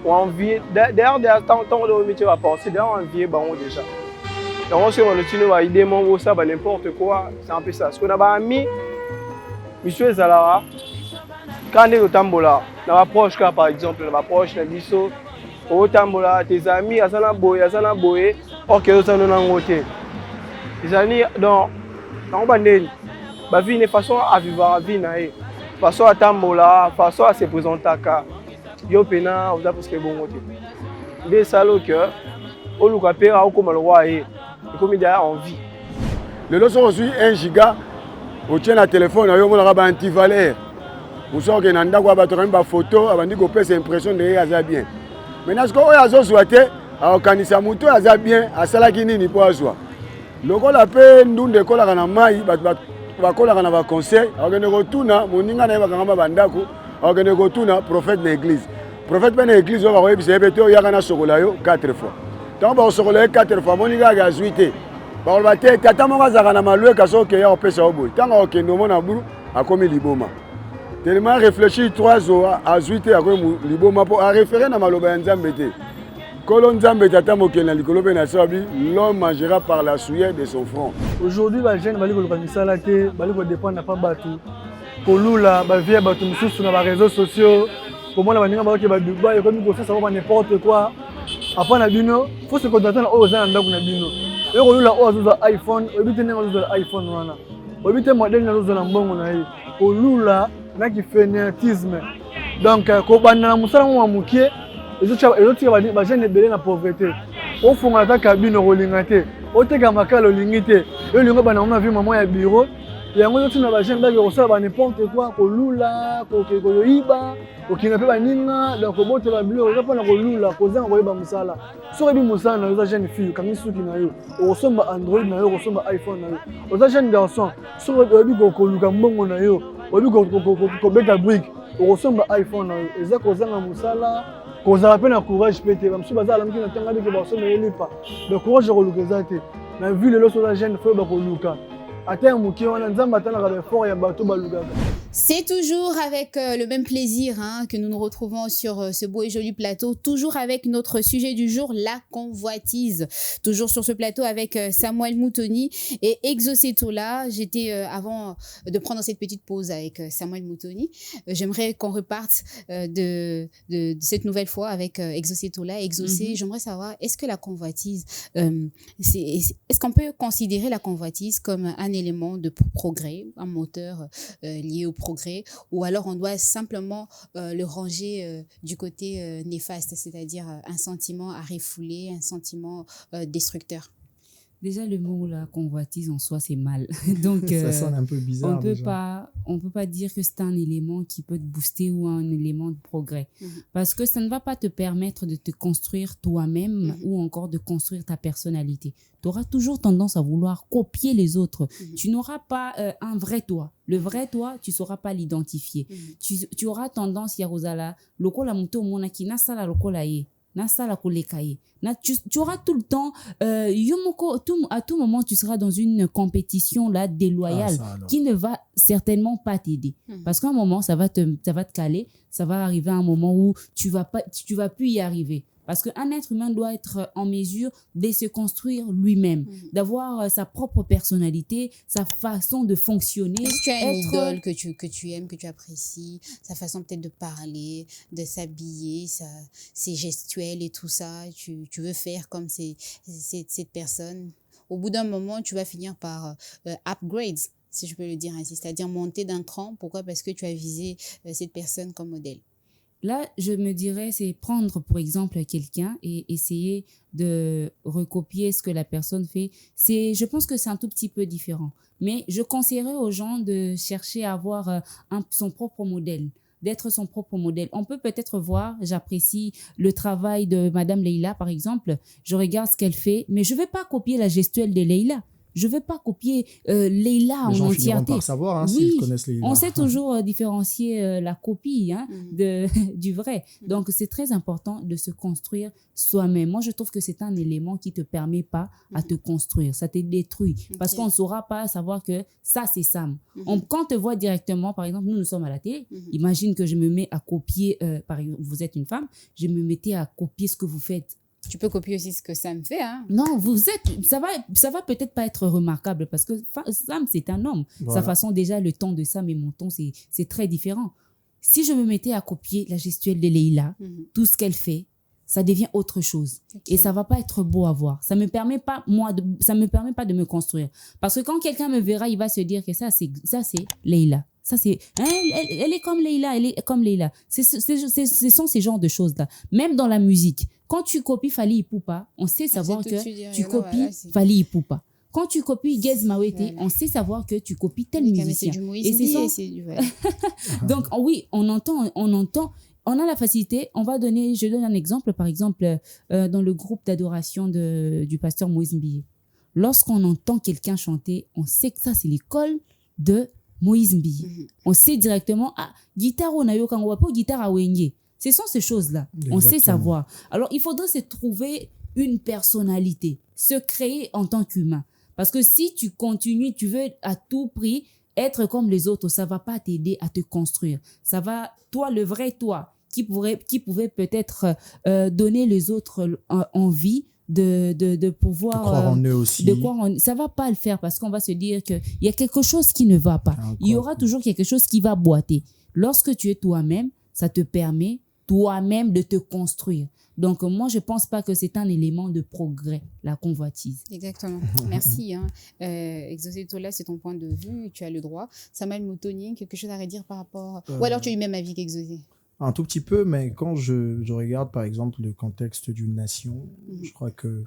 On envie d'ailleurs temps de métier va penser d'ailleurs envie bon déjà. Donc on se on le va idée mon ça va n'importe quoi, c'est un peu ça. Ce qu'on a pas mis monsieur Zalara quand on est au tambola, on approche là par exemple, on approche la biseau. Au tambola, tes amis, azana boye, ok, ça nous n'engote. Les amis, donc, on va dire, ma vie n'est façon à vivre la vie, façon à tambola, façon à se présenter à cas. Yo pena, vous avez parce que bon côté. Des salauds que, au Luka Pera, au comme le roi et comme il a envie. Le leçon aussi 1 giga, au tient la téléphone, au moins la anti-valeur. Vous savez que nanda quoi battre une photo, avant de couper ses impressions de réaliser bien. Maintenant, ce qu'on a souhaité, à organiser un mouton, à bien, à Salakini, ni pas à soi. Le coup, la paix, nous, de coller à la maille, va coller à la conseil, à organiser tout, mon ninga n'a pas bandako, à organiser tout, prophète de l'église. Prophète de l'église, on va voir, c'est béto, il y a un sokolayo 4 fois. Tant qu'on sokolayo 4 fois, mon ninga a gazouité. Par le bâtiment, tata mon gars a maloué, qu'à ce qu'il y a au pêche au bout. Tant qu'on a nos mon abou, a commis l'iboma. Tellement réfléchi 3 jours à zuiter à Liboma pour référer à Maloba Nzambete. Kolon Nzambete à Tamokena, l'homme mangera par la souillère de son front. Aujourd'hui, les jeunes vont dépendre pas battu. Pour nous, là, les sur les réseaux sociaux, pour moi, les gens qui sont Dubaï, comme ils font n'importe quoi. Après, il faut se contenter aux gens qui ont un iPhone, iPhone. Il y a modèle pour nous, là, qui fainéantisme. Donc, quand on a un mouké, les autres jeunes sont dans la pauvreté. Au fond, on a cabine au lingate. Au tegamaka le lingite. Le lingo banana vu maman ya bureau. Il y a un autre jeunes qui reçoivent n'importe quoi, ko lula, ko iba, ko kinape baninga, donc ko bote la bureau, ko na ko lula, ko zanga ko iba musala. So rebi musala na les jeunes filles, comme suki na yo. O ressemble Android na yo, ressemble iPhone na yo. Aux jeunes garçons, so rebi ko luka mbongo na yo. kobeta brique okosomba iPhone na yo eza kozanga mosala kozala mpe na courage mpe te bamosusu bazala mingi na ntango ndenge basomba elipa me courage ya koluka eza te na vie lelo soza jeune foyo bakoluka ata ya moke wana nzambe atalaka baeffort ya bato balukaka. C'est toujours avec le même plaisir que nous nous retrouvons sur ce beau et joli plateau, toujours avec notre sujet du jour, la convoitise. Toujours sur ce plateau avec Samuel Moutoni et Exocetola. J'étais, avant de prendre cette petite pause avec Samuel Moutoni, j'aimerais qu'on reparte de cette nouvelle fois avec Exocetola. Exocé, j'aimerais savoir, est-ce que la convoitise, est-ce qu'on peut considérer la convoitise comme un élément de progrès, un moteur lié au progrès, ou alors on doit simplement le ranger du côté néfaste, c'est-à-dire un sentiment à refouler, un sentiment destructeur? Déjà, le mot la convoitise en soi, c'est mal. Donc, ça sonne un peu bizarre. On peut pas dire que c'est un élément qui peut te booster ou un élément de progrès. Parce que ça ne va pas te permettre de te construire toi-même ou encore de construire ta personnalité. Tu auras toujours tendance à vouloir copier les autres. Tu n'auras pas un vrai toi. Le vrai toi, tu ne sauras pas l'identifier. Tu auras tendance, Yarosala, lokola muto mona ki nasala lokola ye. Tu auras tout le temps, à tout moment, tu seras dans une compétition là, déloyale qui ne va certainement pas t'aider. Parce qu'à un moment, ça va te caler, ça va arriver à un moment où tu vas plus y arriver. Parce qu'un être humain doit être en mesure de se construire lui-même, d'avoir sa propre personnalité, sa façon de fonctionner. Est-ce que tu as une idole que tu aimes, que tu apprécies, sa façon peut-être de parler, de s'habiller, ses gestuels et tout ça, tu veux faire comme cette personne? Au bout d'un moment, tu vas finir par upgrade, si je peux le dire ainsi, c'est-à-dire monter d'un cran. Pourquoi? Parce que tu as visé cette personne comme modèle. Là, je me dirais, c'est prendre, pour exemple, quelqu'un et essayer de recopier ce que la personne fait. Je pense que c'est un tout petit peu différent. Mais je conseillerais aux gens de chercher à avoir son propre modèle, d'être son propre modèle. On peut peut-être voir, j'apprécie le travail de Madame Leïla, par exemple. Je regarde ce qu'elle fait, mais je ne vais pas copier la gestuelle de Leïla. Je ne vais pas copier Leïla en entièreté. Par savoir, oui, s'ils connaissent Leïla. On sait toujours différencier la copie du vrai. Donc, c'est très important de se construire soi-même. Moi, je trouve que c'est un élément qui ne te permet pas à te construire. Ça te détruit. Parce qu'on ne saura pas savoir que ça, c'est Sam. Quand on te voit directement, par exemple, nous sommes à la télé. Imagine que je me mets à copier, par exemple, vous êtes une femme, je me mettais à copier ce que vous faites. Tu peux copier aussi ce que Sam fait. Non, ça va peut-être pas être remarquable parce que Sam, c'est un homme. Voilà. Sa façon, déjà, le ton de Sam et mon ton, c'est très différent. Si je me mettais à copier la gestuelle de Leïla, tout ce qu'elle fait, ça devient autre chose. Et ça va pas être beau à voir. Ça me permet pas de me construire. Parce que quand quelqu'un me verra, il va se dire que ça, c'est Leïla. Ça, c'est, elle est comme Leïla, elle est comme Leïla. Ce sont ces genres de choses-là. Même dans la musique, quand tu copies Fally Ipupa, on sait savoir que tu copies Fally Ipupa. Quand tu copies Gez Mawete, on sait savoir que tu copies tel musicien. Donc, oui, on entend. On a la facilité, je donne un exemple, par exemple, dans le groupe d'adoration du pasteur Moïse Mbiye. Lorsqu'on entend quelqu'un chanter, on sait que ça, c'est l'école de Moïse Mbiye. On sait directement, guitare on a yo kango wapo guitare a wenge. Ce sont ces choses-là. Exactement. On sait savoir. Alors, il faudrait se trouver une personnalité, se créer en tant qu'humain. Parce que si tu continues, tu veux à tout prix être comme les autres, ça va pas t'aider à te construire. Ça va, toi, le vrai toi, qui pouvait peut-être donner les autres envie de pouvoir de croire en eux aussi. Ça va pas le faire parce qu'on va se dire que il y a quelque chose qui ne va pas. Il y aura toujours quelque chose qui va boiter. Lorsque tu es toi-même, ça te permet toi-même de te construire. Donc moi je pense pas que c'est un élément de progrès, la convoitise. Exactement. Merci. Exocetola, c'est ton point de vue, tu as le droit. Samuel Moutoni, quelque chose à redire par rapport ou alors tu as eu le même avis qu'Exocé? Un tout petit peu, mais quand je regarde par exemple le contexte d'une nation, je crois que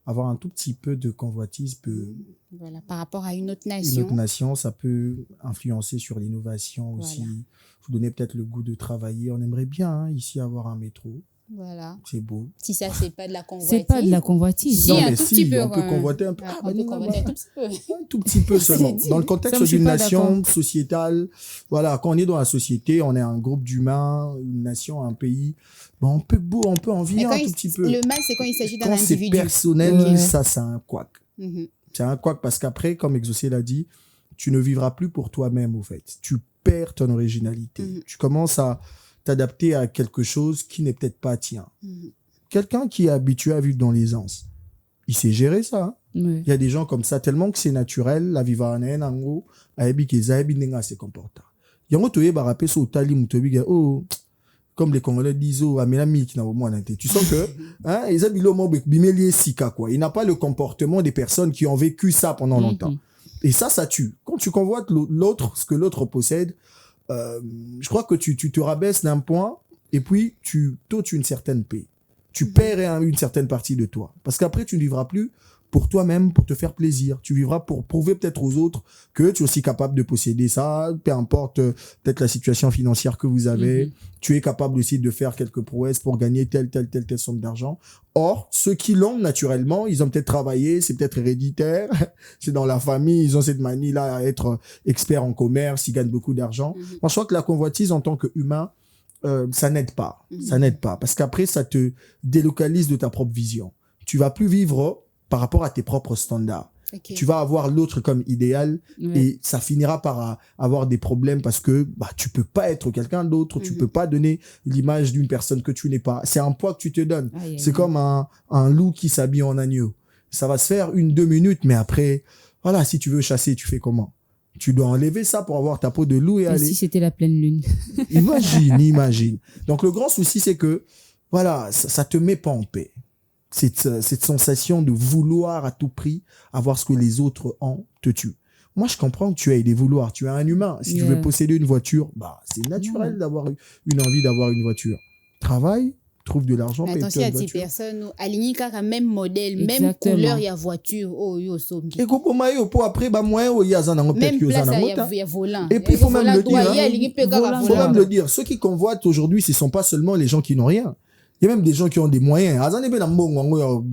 avoir un tout petit peu de convoitise peut... Voilà, par rapport à une autre nation. Une autre nation, ça peut influencer sur l'innovation aussi. Vous donner peut-être le goût de travailler. On aimerait bien ici avoir un métro. Voilà. C'est beau. Si ça, c'est pas de la convoitise. C'est pas de la convoitise. Non, Si, un mais tout si, petit peu, on peut ouais. convoiter un peu. Ah, on peut convoiter un tout petit peu. Un tout petit peu seulement. dit. Dans le Ça, contexte je suis d'une pas nation d'accord. sociétale, voilà, quand on est dans la société, on est un groupe d'humains, une nation, un pays, bon, on peut envier Mais un quand tout il- petit peu. Le mal, c'est quand il s'agit d'un Quand c'est individu. personnel, Ouais. ça, c'est un couac. Mhm. C'est un couac parce qu'après, comme Exaucé l'a dit, tu ne vivras plus pour toi-même, au fait. Tu perds ton originalité. Mhm. Tu commences à t'adapter à quelque chose qui n'est peut-être pas tien. Mhm. Quelqu'un qui est habitué à vivre dans l'aisance, il sait gérer ça. Hein. Ouais. Il y a des gens comme ça, tellement que c'est naturel, la viva en ango, aebi ke zaebi nenga se comporta. Yango toye barape so tali mutobi ga oh comme les Congolais disent oh amena miki na mo nante. Tu sens que hein ezabilo mo bimeli sika quoi. Il n'a pas le comportement des personnes qui ont vécu ça pendant longtemps. Et ça tue. Quand tu convoites l'autre, ce que l'autre possède, je crois que tu te rabaisses d'un point et puis tu t'ôtes une certaine paix. Tu perds une certaine partie de toi. Parce qu'après, tu ne vivras plus pour toi-même, pour te faire plaisir. Tu vivras pour prouver peut-être aux autres que tu es aussi capable de posséder ça, peu importe peut-être la situation financière que vous avez. Tu es capable aussi de faire quelques prouesses pour gagner telle somme d'argent. Or, ceux qui l'ont naturellement, ils ont peut-être travaillé, c'est peut-être héréditaire, c'est dans la famille, ils ont cette manie-là à être experts en commerce, ils gagnent beaucoup d'argent. Moi, je crois que la convoitise en tant qu'humain, ça n'aide pas. Ça n'aide pas. Parce qu'après, ça te délocalise de ta propre vision. Tu vas plus vivre par rapport à tes propres standards. Okay. Tu vas avoir l'autre comme idéal et ça finira par avoir des problèmes parce que tu peux pas être quelqu'un d'autre, tu peux pas donner l'image d'une personne que tu n'es pas. C'est un poids que tu te donnes. C'est comme un loup qui s'habille en agneau. Ça va se faire 1-2 minutes, mais après, voilà, si tu veux chasser, tu fais comment? Tu dois enlever ça pour avoir ta peau de loup et aller. Si c'était la pleine lune. Imagine. Donc, le grand souci, c'est que, voilà, ça te met pas en paix. Cette sensation de vouloir à tout prix avoir ce que les autres ont te tue. Moi, je comprends que tu aies des vouloirs. Tu es un humain. Si tu veux posséder une voiture, c'est naturel d'avoir une envie d'avoir une voiture. Travaille, trouve de l'argent, paye attention une à voiture. ces personnes, aligner quand même modèle, même couleur, il y a voiture, oh, yo, sombi. Et pour maillot, pour après, moyen, il y a un même place, il y a volant. Et puis, il faut même le dire. Il faut même le dire. Ceux qui convoitent aujourd'hui, ce ne sont pas seulement les gens qui n'ont rien. Il y a même des gens qui ont des moyens. Il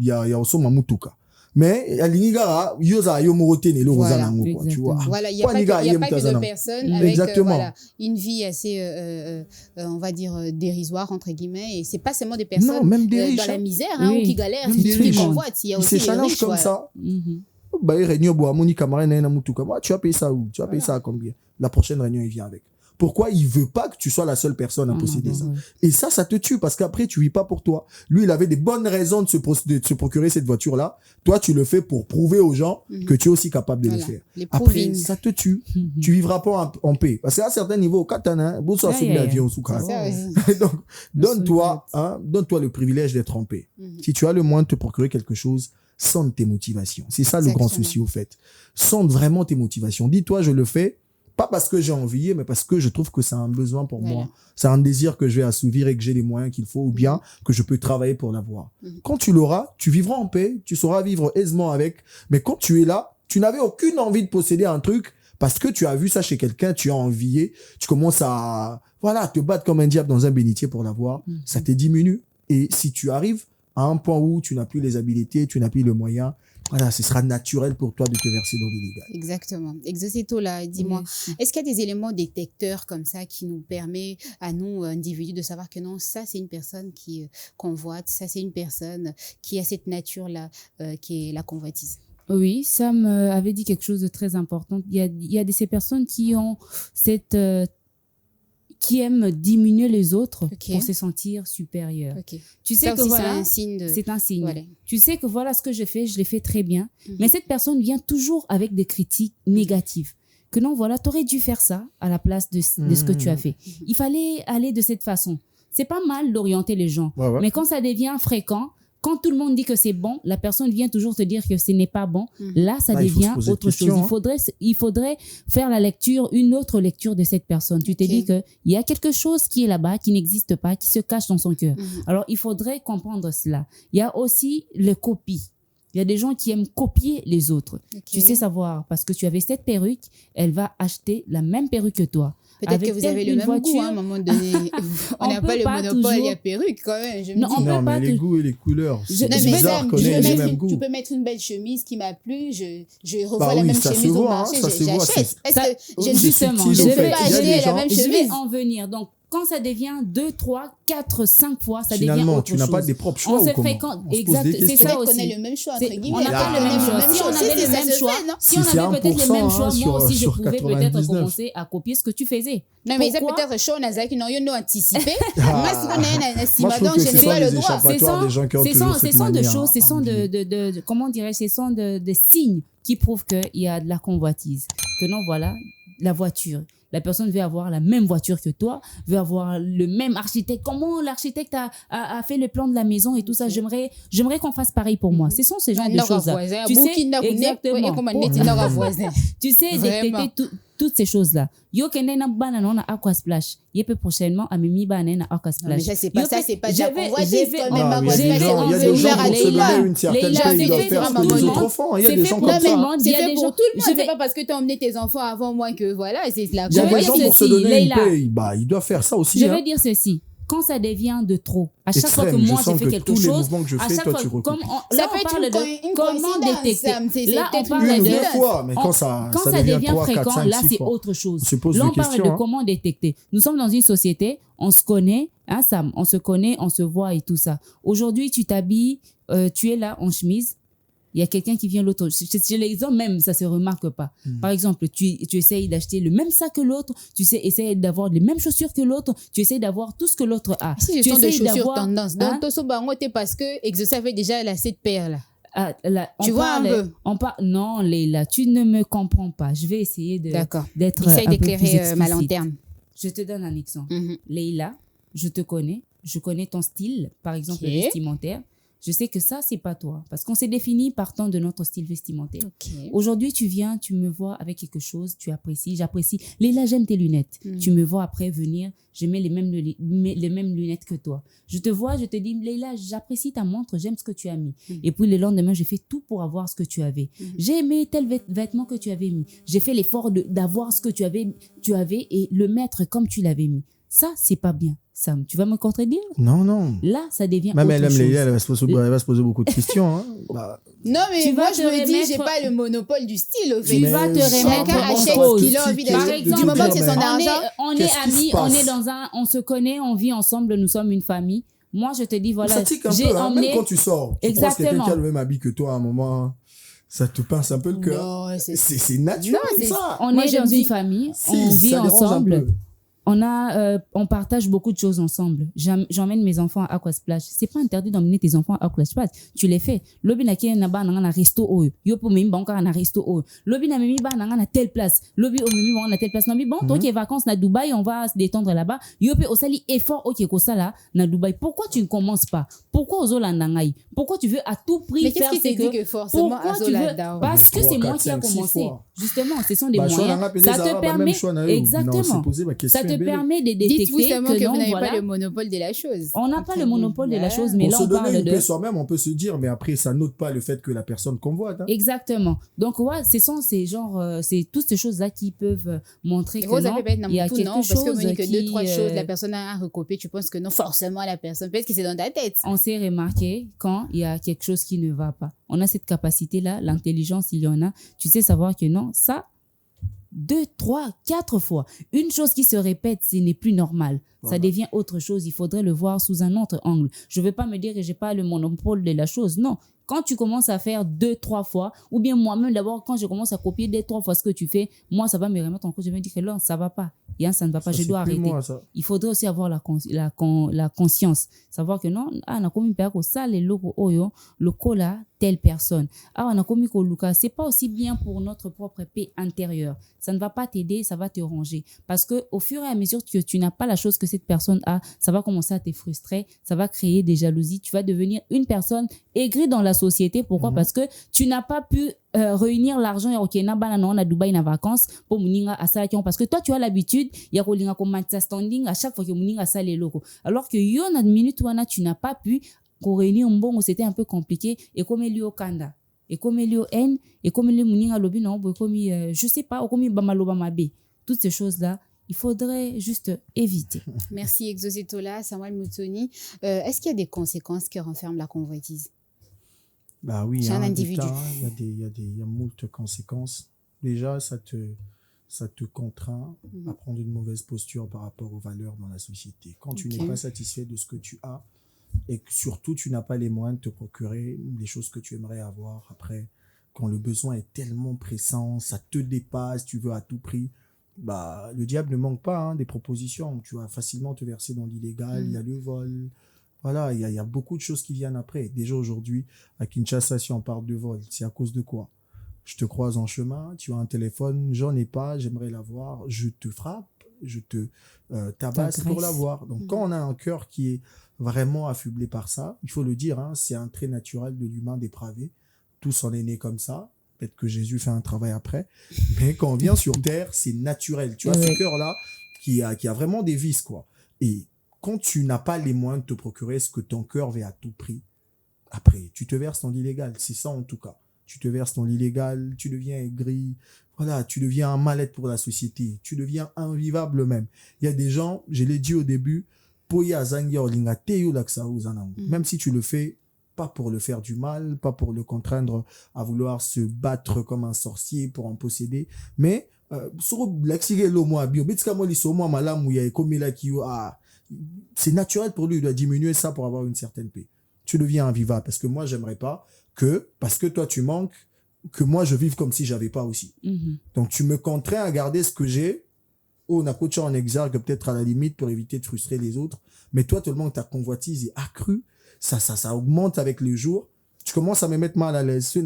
y a aussi Mamutuka. Mais Alingara, Yosa Yomorote ne le Rosanango, tu vois. Voilà, il n'y a pas que de personnes avec voilà, une vie assez, on va dire, dérisoire, entre guillemets. Et c'est pas seulement des personnes non, même des riches, dans la misère ou qui galèrent, qui convoitent. Il y a aussi des riches. Comme ça. Tu as payé ça où? Tu as payé ça à combien? La prochaine réunion, il vient avec. Pourquoi il veut pas que tu sois la seule personne à posséder ça? Et ça te tue parce qu'après, tu vis pas pour toi. Lui, il avait des bonnes raisons de se procurer cette voiture-là. Toi, tu le fais pour prouver aux gens que tu es aussi capable de le faire. Après, ça te tue. Tu vivras pas en paix. Parce qu'à certains niveaux, katana, bon, ça, c'est l'avion sous donc, donne-toi le privilège d'être en paix. Si tu as le moyen de te procurer quelque chose, sonde tes motivations. C'est ça le grand souci, au fait. Sonde vraiment tes motivations. Dis-toi, je le fais. Pas parce que j'ai envie, mais parce que je trouve que c'est un besoin pour moi. C'est un désir que je vais assouvir et que j'ai les moyens qu'il faut ou bien que je peux travailler pour l'avoir. Quand tu l'auras, tu vivras en paix, tu sauras vivre aisément avec. Mais quand tu es là, tu n'avais aucune envie de posséder un truc parce que tu as vu ça chez quelqu'un, tu as envié, tu commences à te battre comme un diable dans un bénitier pour l'avoir. Ça te diminue. Et si tu arrives à un point où tu n'as plus les habiletés, tu n'as plus le moyen, voilà, ce sera naturel pour toi de te verser dans l'illégal. Exactement. Exocéto, là, dis-moi, est-ce qu'il y a des éléments détecteurs comme ça qui nous permet à nous, individus, de savoir que non, ça, c'est une personne qui convoite, ça, c'est une personne qui a cette nature-là, qui est la convoitise? Oui, Sam avait dit quelque chose de très important. Il y a de ces personnes qui ont qui aiment diminuer les autres pour se sentir supérieurs. Tu sais que voilà, c'est un signe. Voilà. Tu sais que voilà ce que je fais, je l'ai fait très bien. Mais cette personne vient toujours avec des critiques négatives. Que non, voilà, tu aurais dû faire ça à la place de ce que tu as fait. Il fallait aller de cette façon. C'est pas mal d'orienter les gens. Mais quand ça devient fréquent, quand tout le monde dit que c'est bon, la personne vient toujours te dire que ce n'est pas bon. Là, ça devient autre chose. Il faudrait faire une autre lecture de cette personne. Tu te dis qu'il y a quelque chose qui est là-bas, qui n'existe pas, qui se cache dans son cœur. Alors, il faudrait comprendre cela. Il y a aussi les copies. Il y a des gens qui aiment copier les autres. Okay. Tu sais savoir, parce que tu avais cette perruque, elle va acheter la même perruque que toi. Peut-être que vous avez le même goût, hein, à un moment donné. On n'a pas le monopole, il y a perruque quand même. Je me dis. Non, mais les goûts et les couleurs, c'est bizarre qu'on ait les mêmes goûts. Tu peux mettre une belle chemise qui m'a plu, je revois la même chemise au marché, j'achète. Justement, je ne peux pas acheter la même chemise. Je vais en venir. Donc, quand ça devient 2, 3, 4, 5 fois, ça devient autre chose. Finalement, tu n'as pas des propres choix. On se fréquente. Exact, c'est ça aussi. On a le même choix, entre guillemets. On n'a pas le même choix. Si on avait le même choix, si on avait peut-être le même choix, moi aussi, je pouvais peut-être commencer à copier ce que tu faisais. Non, mais ça peut-être chaud, on a dit non, on a anticipé. Moi, si on a un estimation, donc je n'ai pas le droit. Ce sont de choses, ce sont de, comment dirais-je, ce sont de signes qui prouvent qu'il y a de la convoitise. Que non, voilà, la voiture. La personne veut avoir la même voiture que toi, veut avoir le même architecte. Comment l'architecte a fait le plan de la maison et tout ça. J'aimerais qu'on fasse pareil pour moi. Ce sont ces genres de choses-là. Tu sais, exactement. Tu sais détecter toutes ces choses-là. Yo kende na bana na aqua splash. Yepe prochainement à mimi bana na aqua splash. Mais ça c'est pas ça, c'est pas de la convoitise quand même. Il y a des gens pour se donner une certaine paix, ils doivent faire ce que les autres enfants. Il y a des gens comme ça. C'est fait pour tout le monde. C'est pas parce que tu as emmené tes enfants avant moi que voilà, c'est la convoitise. Il y a des gens pour se donner une paix, bah ils doivent faire ça aussi. Je veux dire ceci. Quand ça devient de trop, à chaque fois que moi j'ai fait quelque chose, à chaque fois, ça peut être une comment détecter. Là, on parle une fois, mais quand ça devient fréquent, là c'est autre chose. Là, on parle de comment détecter. Nous sommes dans une société, on se connaît, hein, Sam, on se connaît, on se voit et tout ça. Aujourd'hui, tu t'habilles, tu es là en chemise. Il y a quelqu'un qui vient l'autre. Chez les hommes même, ça se remarque pas. Par exemple, tu essayes d'acheter le même sac que l'autre, tu essayes d'avoir les mêmes chaussures que l'autre, tu essayes d'avoir tout ce que l'autre a. Si tu essayes d'avoir tendance. Donc, parce que Exo avait déjà la 7 paires là. Tu vois un peu. Non, Leila, tu ne me comprends pas. Je vais essayer d'être un peu plus explicite. Ma lanterne. Je te donne un exemple. Leila, je te connais, je connais ton style, par exemple vestimentaire. Je sais que ça, c'est pas toi. Parce qu'on s'est défini partant de notre style vestimentaire. Aujourd'hui, tu viens, tu me vois avec quelque chose, tu apprécies, j'apprécie. Léla, j'aime tes lunettes. Tu me vois après venir, je mets les mêmes lunettes que toi. Je te vois, je te dis, Léla, j'apprécie ta montre, j'aime ce que tu as mis. Et puis le lendemain, j'ai fait tout pour avoir ce que tu avais. J'ai aimé tel vêtement que tu avais mis. J'ai fait l'effort d'avoir ce que tu avais et le mettre comme tu l'avais mis. Ça, c'est pas bien. Sam, tu vas me contredire? Non. Là, ça devient même autre chose. Elle va se poser beaucoup de questions. Hein. Non, mais moi, je me dis, j'ai pas le monopole du style. Au fait. Tu vas te remettre en cause. Qu'il a envie d'acheter. Du moment que c'est son argent. On est amis, on se connaît, on vit ensemble, nous sommes une famille. Moi, je te dis, voilà. Ça tique un peu, hein, même quand tu sors. Exactement. Tu penses que quelqu'un a le même habit que toi à un moment. Ça te pince un peu le cœur. Non, c'est naturel, ça. On est dans une famille, on vit ensemble. On partage beaucoup de choses ensemble. J'emmène mes enfants à Aquasplash. C'est pas interdit d'emmener tes enfants à Aquasplash. Tu les fais. Lobi na kia na ba na resto o. Yo po mimi banka na resto o. Lobi na mimi ba na telle place. Lobi o mimi ba na telle place. Non mais bon, toi qui es vacances na Dubaï, on va se détendre là-bas. Yo pe osali effort OK ko sala na Dubaï. Pourquoi tu ne commences pas? Pourquoi ozolanda ngai? Pourquoi tu veux à tout prix faire ce que forcément Azolanda? Parce que c'est moi qui a commencé. Justement, ce sont des moyens. Ça te permet exactement. Ça te permet de détecter. Dites-vous seulement que vous n'avez pas le monopole de la chose. On n'a pas le monopole de la chose, mais là on parle de... Pour se donner une paix soi-même, on peut se dire, mais après ça n'ôte pas le fait que la personne convoite. Hein. Exactement. Donc ouais, ce sont ces genres, c'est toutes ces choses-là qui peuvent montrer que non, il y a quelque chose parce que vous dites que 2-3 choses, la personne a recopié, tu penses que non, forcément la personne, peut-être que c'est dans ta tête. On s'est remarqué quand il y a quelque chose qui ne va pas. On a cette capacité-là, l'intelligence, il y en a. Tu sais savoir que non, ça, 2, 3, 4 fois. Une chose qui se répète, ce n'est plus normal. Voilà. Ça devient autre chose. Il faudrait le voir sous un autre angle. Je ne veux pas me dire que je n'ai pas le monopole de la chose. Non. Quand tu commences à faire 2, 3 fois, ou bien moi-même d'abord, quand je commence à copier 2, 3 fois ce que tu fais, moi, ça va me remettre en cause. Je vais me dire que là, ça ne va pas. Ça ne va pas. Je dois arrêter. Il faudrait aussi avoir la conscience. Savoir que non, on a commis ça, les logos, le cola, telle personne. On a commis Luka. C'est pas aussi bien pour notre propre paix intérieure. Ça ne va pas t'aider, ça va te ranger. Parce que au fur et à mesure que tu n'as pas la chose que cette personne a, ça va commencer à te frustrer, ça va créer des jalousies. Tu vas devenir une personne aigrie dans la société. Pourquoi? Parce que tu n'as pas pu réunir l'argent à Dubaï en vacances pour muninga à ça parce que toi tu as l'habitude il y a kolinga comme standing à chaque fois que muninga ça les locaux alors que yo na minute wana tu n'as pas pu réunir un bon, c'était un peu compliqué et comme Elio Kanda et comme il y a haine et comme il y a muninga lobby non comme je sais pas comme il bamaloba mabe toutes ces choses là il faudrait juste éviter. Merci Exosetola, Samuel Moutoni. Est-ce qu'il y a des conséquences qui renferment la convoitise? Bah oui, un individu. Il y a moult conséquences. Déjà, ça te contraint à prendre une mauvaise posture par rapport aux valeurs dans la société. Quand tu n'es pas satisfait de ce que tu as et que surtout tu n'as pas les moyens de te procurer les choses que tu aimerais avoir après, quand le besoin est tellement pressant, ça te dépasse, tu veux à tout prix, bah, le diable ne manque pas des propositions. Tu vas facilement te verser dans l'illégal, il y a le vol. Voilà, il y a beaucoup de choses qui viennent après. Déjà aujourd'hui, à Kinshasa, si on parle de vol, c'est à cause de quoi? Je te croise en chemin, tu as un téléphone, j'en ai pas, j'aimerais l'avoir, je te frappe, je te tabasse pour l'avoir. Donc quand on a un cœur qui est vraiment affublé par ça, il faut le dire, c'est un trait naturel de l'humain dépravé. Tous on est nés comme ça. Peut-être que Jésus fait un travail après. Mais quand on vient sur terre, c'est naturel. Tu as ce cœur-là qui a vraiment des vices, quoi. Et quand tu n'as pas les moyens de te procurer ce que ton cœur veut à tout prix, après, tu te verses dans l'illégal. C'est ça, en tout cas. Tu te verses dans l'illégal, tu deviens aigri. Voilà, tu deviens un mal-être pour la société. Tu deviens invivable même. Il y a des gens, je l'ai dit au début, même si tu le fais, pas pour le faire du mal, pas pour le contraindre à vouloir se battre comme un sorcier pour en posséder, mais c'est naturel pour lui, il doit diminuer ça pour avoir une certaine paix. Tu deviens invivable parce que moi, j'aimerais pas parce que toi, tu manques, que moi, je vive comme si j'avais pas aussi. Donc, tu me contrains à garder ce que j'ai. On a coaché en exergue peut-être à la limite pour éviter de frustrer les autres. Mais toi, tellement que ta convoitise est accrue, ça augmente avec le jour. Tu commences à me mettre mal à l'aise. Tu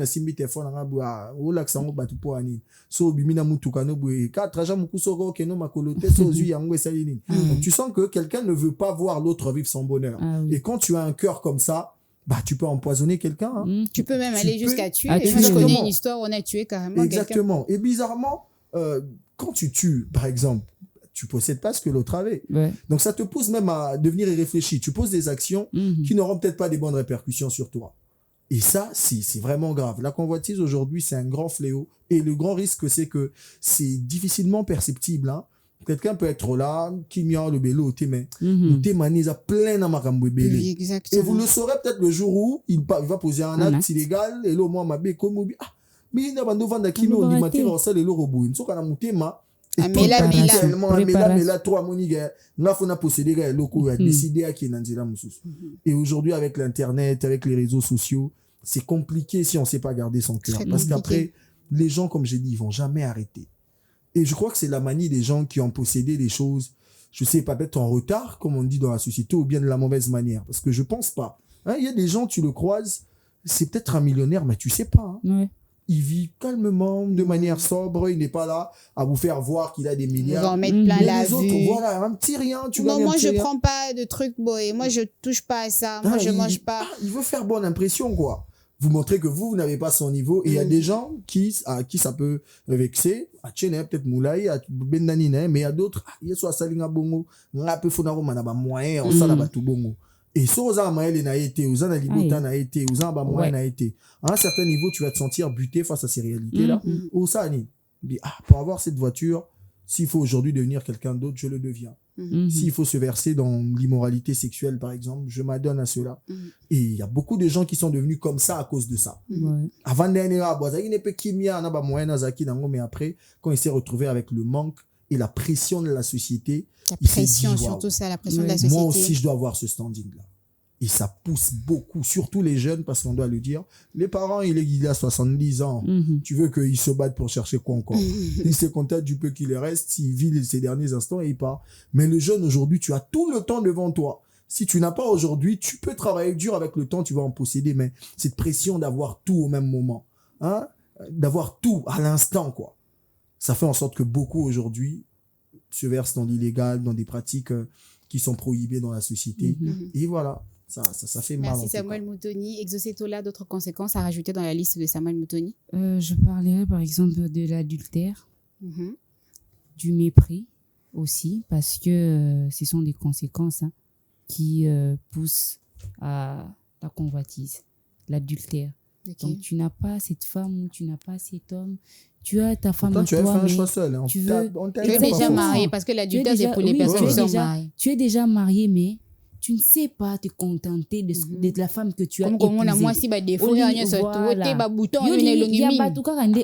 sens que quelqu'un ne veut pas voir l'autre vivre son bonheur. Et quand tu as un cœur comme ça, bah, tu peux empoisonner quelqu'un. Tu peux même aller jusqu'à tuer. Moi, je connais une histoire où on a tué carrément quelqu'un. Exactement. Et bizarrement, quand tu tues, par exemple, tu possèdes pas ce que l'autre avait. Donc, ça te pousse même à devenir irréfléchi. Tu poses des actions qui n'auront peut-être pas des bonnes répercussions sur toi. Et ça, c'est vraiment grave. La convoitise, aujourd'hui, c'est un grand fléau. Et le grand risque, c'est que c'est difficilement perceptible. Quelqu'un peut être là, qui m'a le bélo au témé. Le témé, a plein de marambo belé. Exactement. Et vous le saurez peut-être le jour où il va poser un acte illégal. Et là, moi, ma bé, comme mais il y a des gens qui ont dit matin au sol et le robot. Ils sont quand même téma. Et aujourd'hui, avec l'internet, avec les réseaux sociaux, c'est compliqué si on ne sait pas garder son cœur. Parce qu'après, les gens, comme j'ai dit, ils vont jamais arrêter. Et je crois que c'est la manie des gens qui ont possédé des choses, je sais pas, peut-être en retard, comme on dit dans la société, ou bien de la mauvaise manière. Parce que je pense pas. Il y a des gens, tu le croises, c'est peut-être un millionnaire, mais tu sais pas. Il vit calmement, de manière sobre, il n'est pas là à vous faire voir qu'il a des milliards. Ils vont mettre plein la vue. Autres, voilà, un petit rien, non, moi je prends pas de trucs, boy. Moi je touche pas à ça. Moi je mange pas. Il veut faire bonne impression, quoi. Vous montrez que vous n'avez pas son niveau. Et il y a des gens à qui ça peut vexer. À Tchene, peut-être Moulay, à Bendanine, mais il y a d'autres, il y a soit Salinga Bongo, un peu Fonaro Manaba moyen, on s'en a tout bongo. Et ça, aux Amael n'a été, aux Analibota n'a été, aux Ambamois n'a été. À un certain niveau, tu vas te sentir buté face à ces réalités-là. Au Sani. Pour avoir cette voiture, s'il faut aujourd'hui devenir quelqu'un d'autre, je le deviens. S'il faut se verser dans l'immoralité sexuelle, par exemple, je m'adonne à cela. Et il y a beaucoup de gens qui sont devenus comme ça à cause de ça. Avant mais après, quand il s'est retrouvé avec le manque et la pression de la société, la pression, surtout ça, la pression de la société. Moi aussi, je dois avoir ce standing-là. Et ça pousse beaucoup, surtout les jeunes, parce qu'on doit le dire. Les parents, il a 70 ans. Tu veux qu'ils se battent pour chercher quoi encore? Il se contente du peu qu'il reste, il vit ses derniers instants et il part. Mais le jeune, aujourd'hui, tu as tout le temps devant toi. Si tu n'as pas aujourd'hui, tu peux travailler dur avec le temps, tu vas en posséder. Mais cette pression d'avoir tout au même moment, d'avoir tout à l'instant, quoi. Ça fait en sorte que beaucoup, aujourd'hui, se versent dans l'illégal, dans des pratiques qui sont prohibées dans la société. Et voilà. Ça fait mal. Merci Samuel Moutoni. Exosetola, d'autres conséquences à rajouter dans la liste de Samuel Moutoni? Je parlerai par exemple de l'adultère, du mépris aussi, parce que ce sont des conséquences qui poussent à la convoitise. L'adultère. Okay. Donc, tu n'as pas cette femme ou tu n'as pas cet homme. Tu as ta femme à tu as toi, fait un mais choix seul. Hein. tu veux... Tu es déjà marié, parce que l'adultère, c'est pour les personnes qui sont mariées. Tu es déjà marié, mais tu ne sais pas te contenter de la femme que tu as épousée. Comme moi, si des fois, il y a un bouton, il y a pas tout cas bien.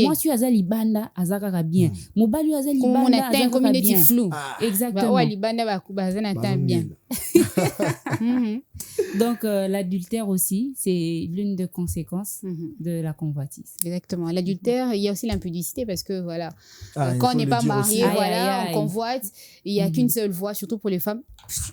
Moi, je suis à Libanda, à Zakara bien. Mobile, je suis à Libanda, à Zakara bien. Flou. Exactement. Ouais, Libanda, va bien. Donc, l'adultère aussi, c'est l'une des conséquences de la convoitise. Exactement. L'adultère, il y a aussi l'impudicité parce que, voilà, quand on n'est pas marié, voilà, on convoite, il n'y a qu'une seule voie, surtout pour les femmes,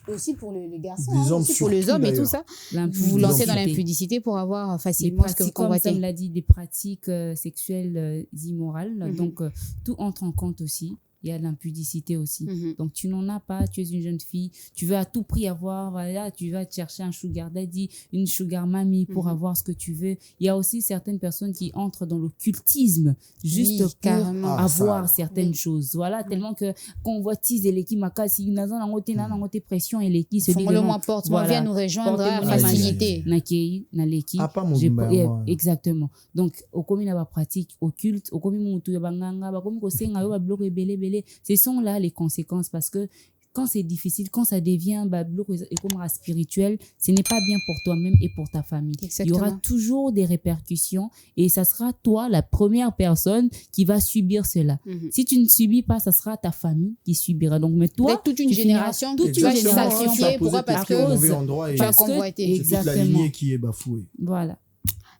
aussi pour les garçons, aussi pour les hommes et tout ça. Vous vous lancez dans l'impudicité pour avoir facilement ce que vous convoitez. Comme l'a dit, des pratiques sexuelles immorales. Donc, tout entre en compte aussi. Il y a l'impudicité aussi. Donc, tu n'en as pas, tu es une jeune fille, tu veux à tout prix avoir, voilà, tu vas te chercher un sugar daddy, une sugar mamie pour avoir ce que tu veux. Il y a aussi certaines personnes qui entrent dans l'occultisme juste pour avoir certaines choses. Voilà, tellement que convoitise et l'équipe makasi, il y a une pression et l'équipe se dit le moins porte, moi viens nous rejoindre à facilité. Exactement. Donc, au commun, il y a pratique occulte, au commun, il y a banganga, au commun, il y a bloc et belé. Ce sont là les conséquences parce que quand c'est difficile, quand ça devient spirituel, ce n'est pas bien pour toi-même et pour ta famille. Exactement. Il y aura toujours des répercussions et ça sera toi la première personne qui va subir cela. Si tu ne subis pas, ça sera ta famille qui subira. Donc, mais toi, toute une génération, sacrifiée. Pourquoi? Parce que tu as convoité. C'est toute la lignée qui est bafouée. Voilà.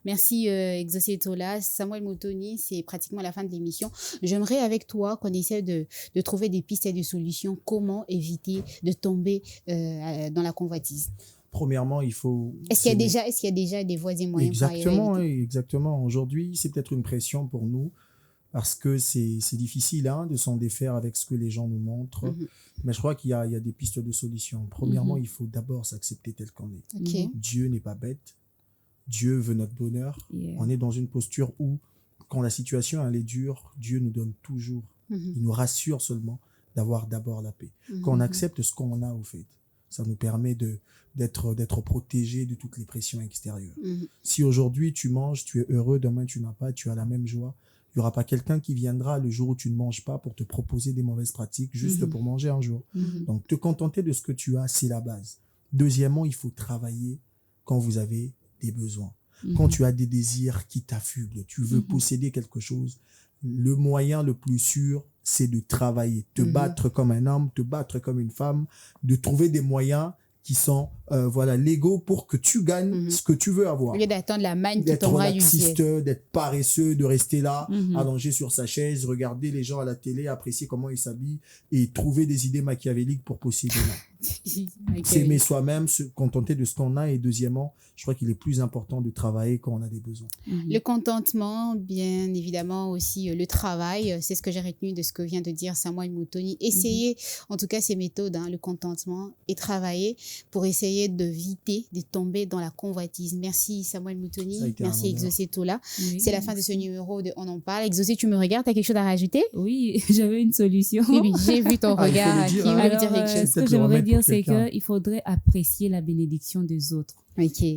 Merci Exaucé Tola. Samuel Moutoni, c'est pratiquement la fin de l'émission. J'aimerais avec toi qu'on essaie de trouver des pistes et des solutions. Comment éviter de tomber dans la convoitise? Premièrement, il faut... Est-ce qu'il y a déjà des voies et moyens Exactement. Aujourd'hui, c'est peut-être une pression pour nous parce que c'est difficile de s'en défaire avec ce que les gens nous montrent. Mais je crois qu'il y a des pistes de solutions. Premièrement, il faut d'abord s'accepter tel qu'on est. Dieu n'est pas bête. Dieu veut notre bonheur. On est dans une posture où, quand la situation elle est dure, Dieu nous donne toujours, il nous rassure seulement d'avoir d'abord la paix. Quand on accepte ce qu'on a au fait, ça nous permet d'être protégé de toutes les pressions extérieures. Si aujourd'hui tu manges, tu es heureux, demain tu n'as pas, tu as la même joie, il n'y aura pas quelqu'un qui viendra le jour où tu ne manges pas pour te proposer des mauvaises pratiques juste pour manger un jour. Donc te contenter de ce que tu as, c'est la base. Deuxièmement, il faut travailler quand vous avez des besoins. Quand tu as des désirs qui t'affublent, tu veux posséder quelque chose, le moyen le plus sûr, c'est de travailler, te battre comme un homme, te battre comme une femme, de trouver des moyens qui sont légaux pour que tu gagnes ce que tu veux avoir. Au lieu d'attendre la manne qui d'être tombera du ciel. D'être paresseux, de rester là, allongé sur sa chaise, regarder les gens à la télé, apprécier comment ils s'habillent et trouver des idées machiavéliques pour posséder. S'aimer soi-même, se contenter de ce qu'on a. Et deuxièmement, je crois qu'il est plus important de travailler quand on a des besoins. Le contentement, bien évidemment aussi le travail, c'est ce que j'ai retenu de ce que vient de dire Samuel Moutoni. Essayez en tout cas ces méthodes, le contentement et travailler pour essayer d'éviter de tomber dans la convoitise. Merci Samuel Moutoni, merci Exaucé Tola. C'est la fin de ce numéro de On en parle. Exaucé, tu me regardes, tu as quelque chose à rajouter? Oui, j'avais une solution. Oui, j'ai vu ton regard. Qui veut dire quelque chose? Ce que j'aimerais dire, c'est qu'il faudrait apprécier la bénédiction des autres.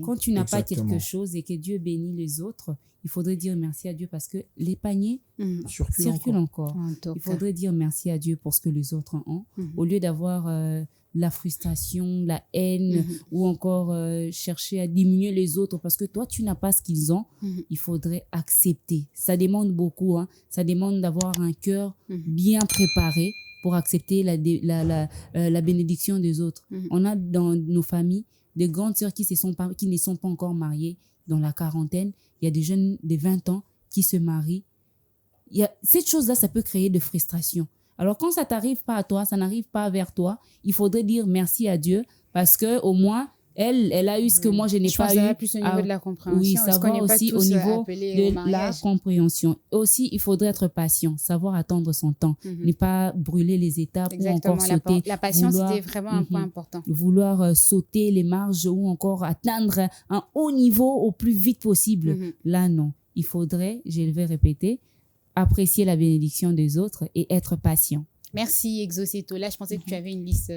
Quand tu n'as pas quelque chose et que Dieu bénit les autres, il faudrait dire merci à Dieu parce que les paniers circulent encore. Il faudrait dire merci à Dieu pour ce que les autres ont, au lieu d'avoir la frustration, la haine ou encore chercher à diminuer les autres parce que toi, tu n'as pas ce qu'ils ont. Il faudrait accepter. Ça demande beaucoup. Ça demande d'avoir un cœur bien préparé pour accepter la bénédiction des autres. On a dans nos familles des grandes sœurs qui ne sont pas encore mariées dans la quarantaine. Il y a des jeunes de 20 ans qui se marient. Cette chose-là, ça peut créer de frustration. Alors, quand ça ne t'arrive pas à toi, ça n'arrive pas vers toi, il faudrait dire merci à Dieu parce qu'au moins, elle a eu ce que moi, je n'ai pas eu. Je pense que ça va plus au niveau de la compréhension. Oui, ça va aussi au niveau de la compréhension. Aussi, il faudrait être patient, savoir attendre son temps, ne pas brûler les étapes ou encore sauter. La patience, c'était vraiment un point important. Vouloir sauter les marges ou encore atteindre un haut niveau au plus vite possible. Là, non. Il faudrait, je vais répéter, apprécier la bénédiction des autres et être patient. Merci Exoceto. Là, je pensais que tu avais une liste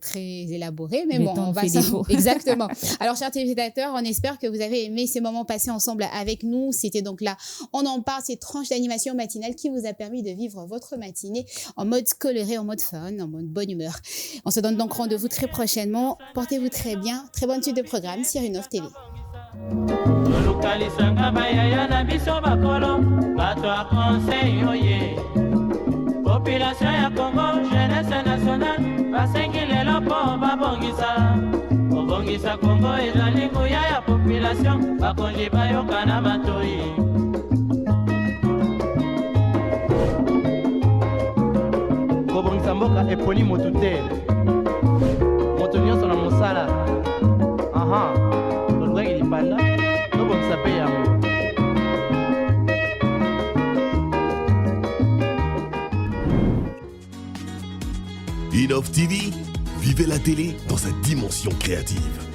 très élaborée, mais bon, on va exactement. Alors, chers téléspectateurs, on espère que vous avez aimé ces moments passés ensemble avec nous. C'était donc là, on en parle, ces tranches d'animation matinale qui vous a permis de vivre votre matinée en mode coloré, en mode fun, en mode bonne humeur. On se donne donc rendez-vous très prochainement. Portez-vous très bien. Très bonne suite de programme sur Innov TV. Population ya Congo, jeunesse nationale, basengi lelo po babongisa. Kobongisa Congo ezali nguya ya population, bakonzi bayoka na matoi. Kobongisa mboka eponi motu te. Moto nyonso na mosala. Aha, tolukaki lipanda, tobongisa pe yango. Innov TV, vivez la télé dans sa dimension créative.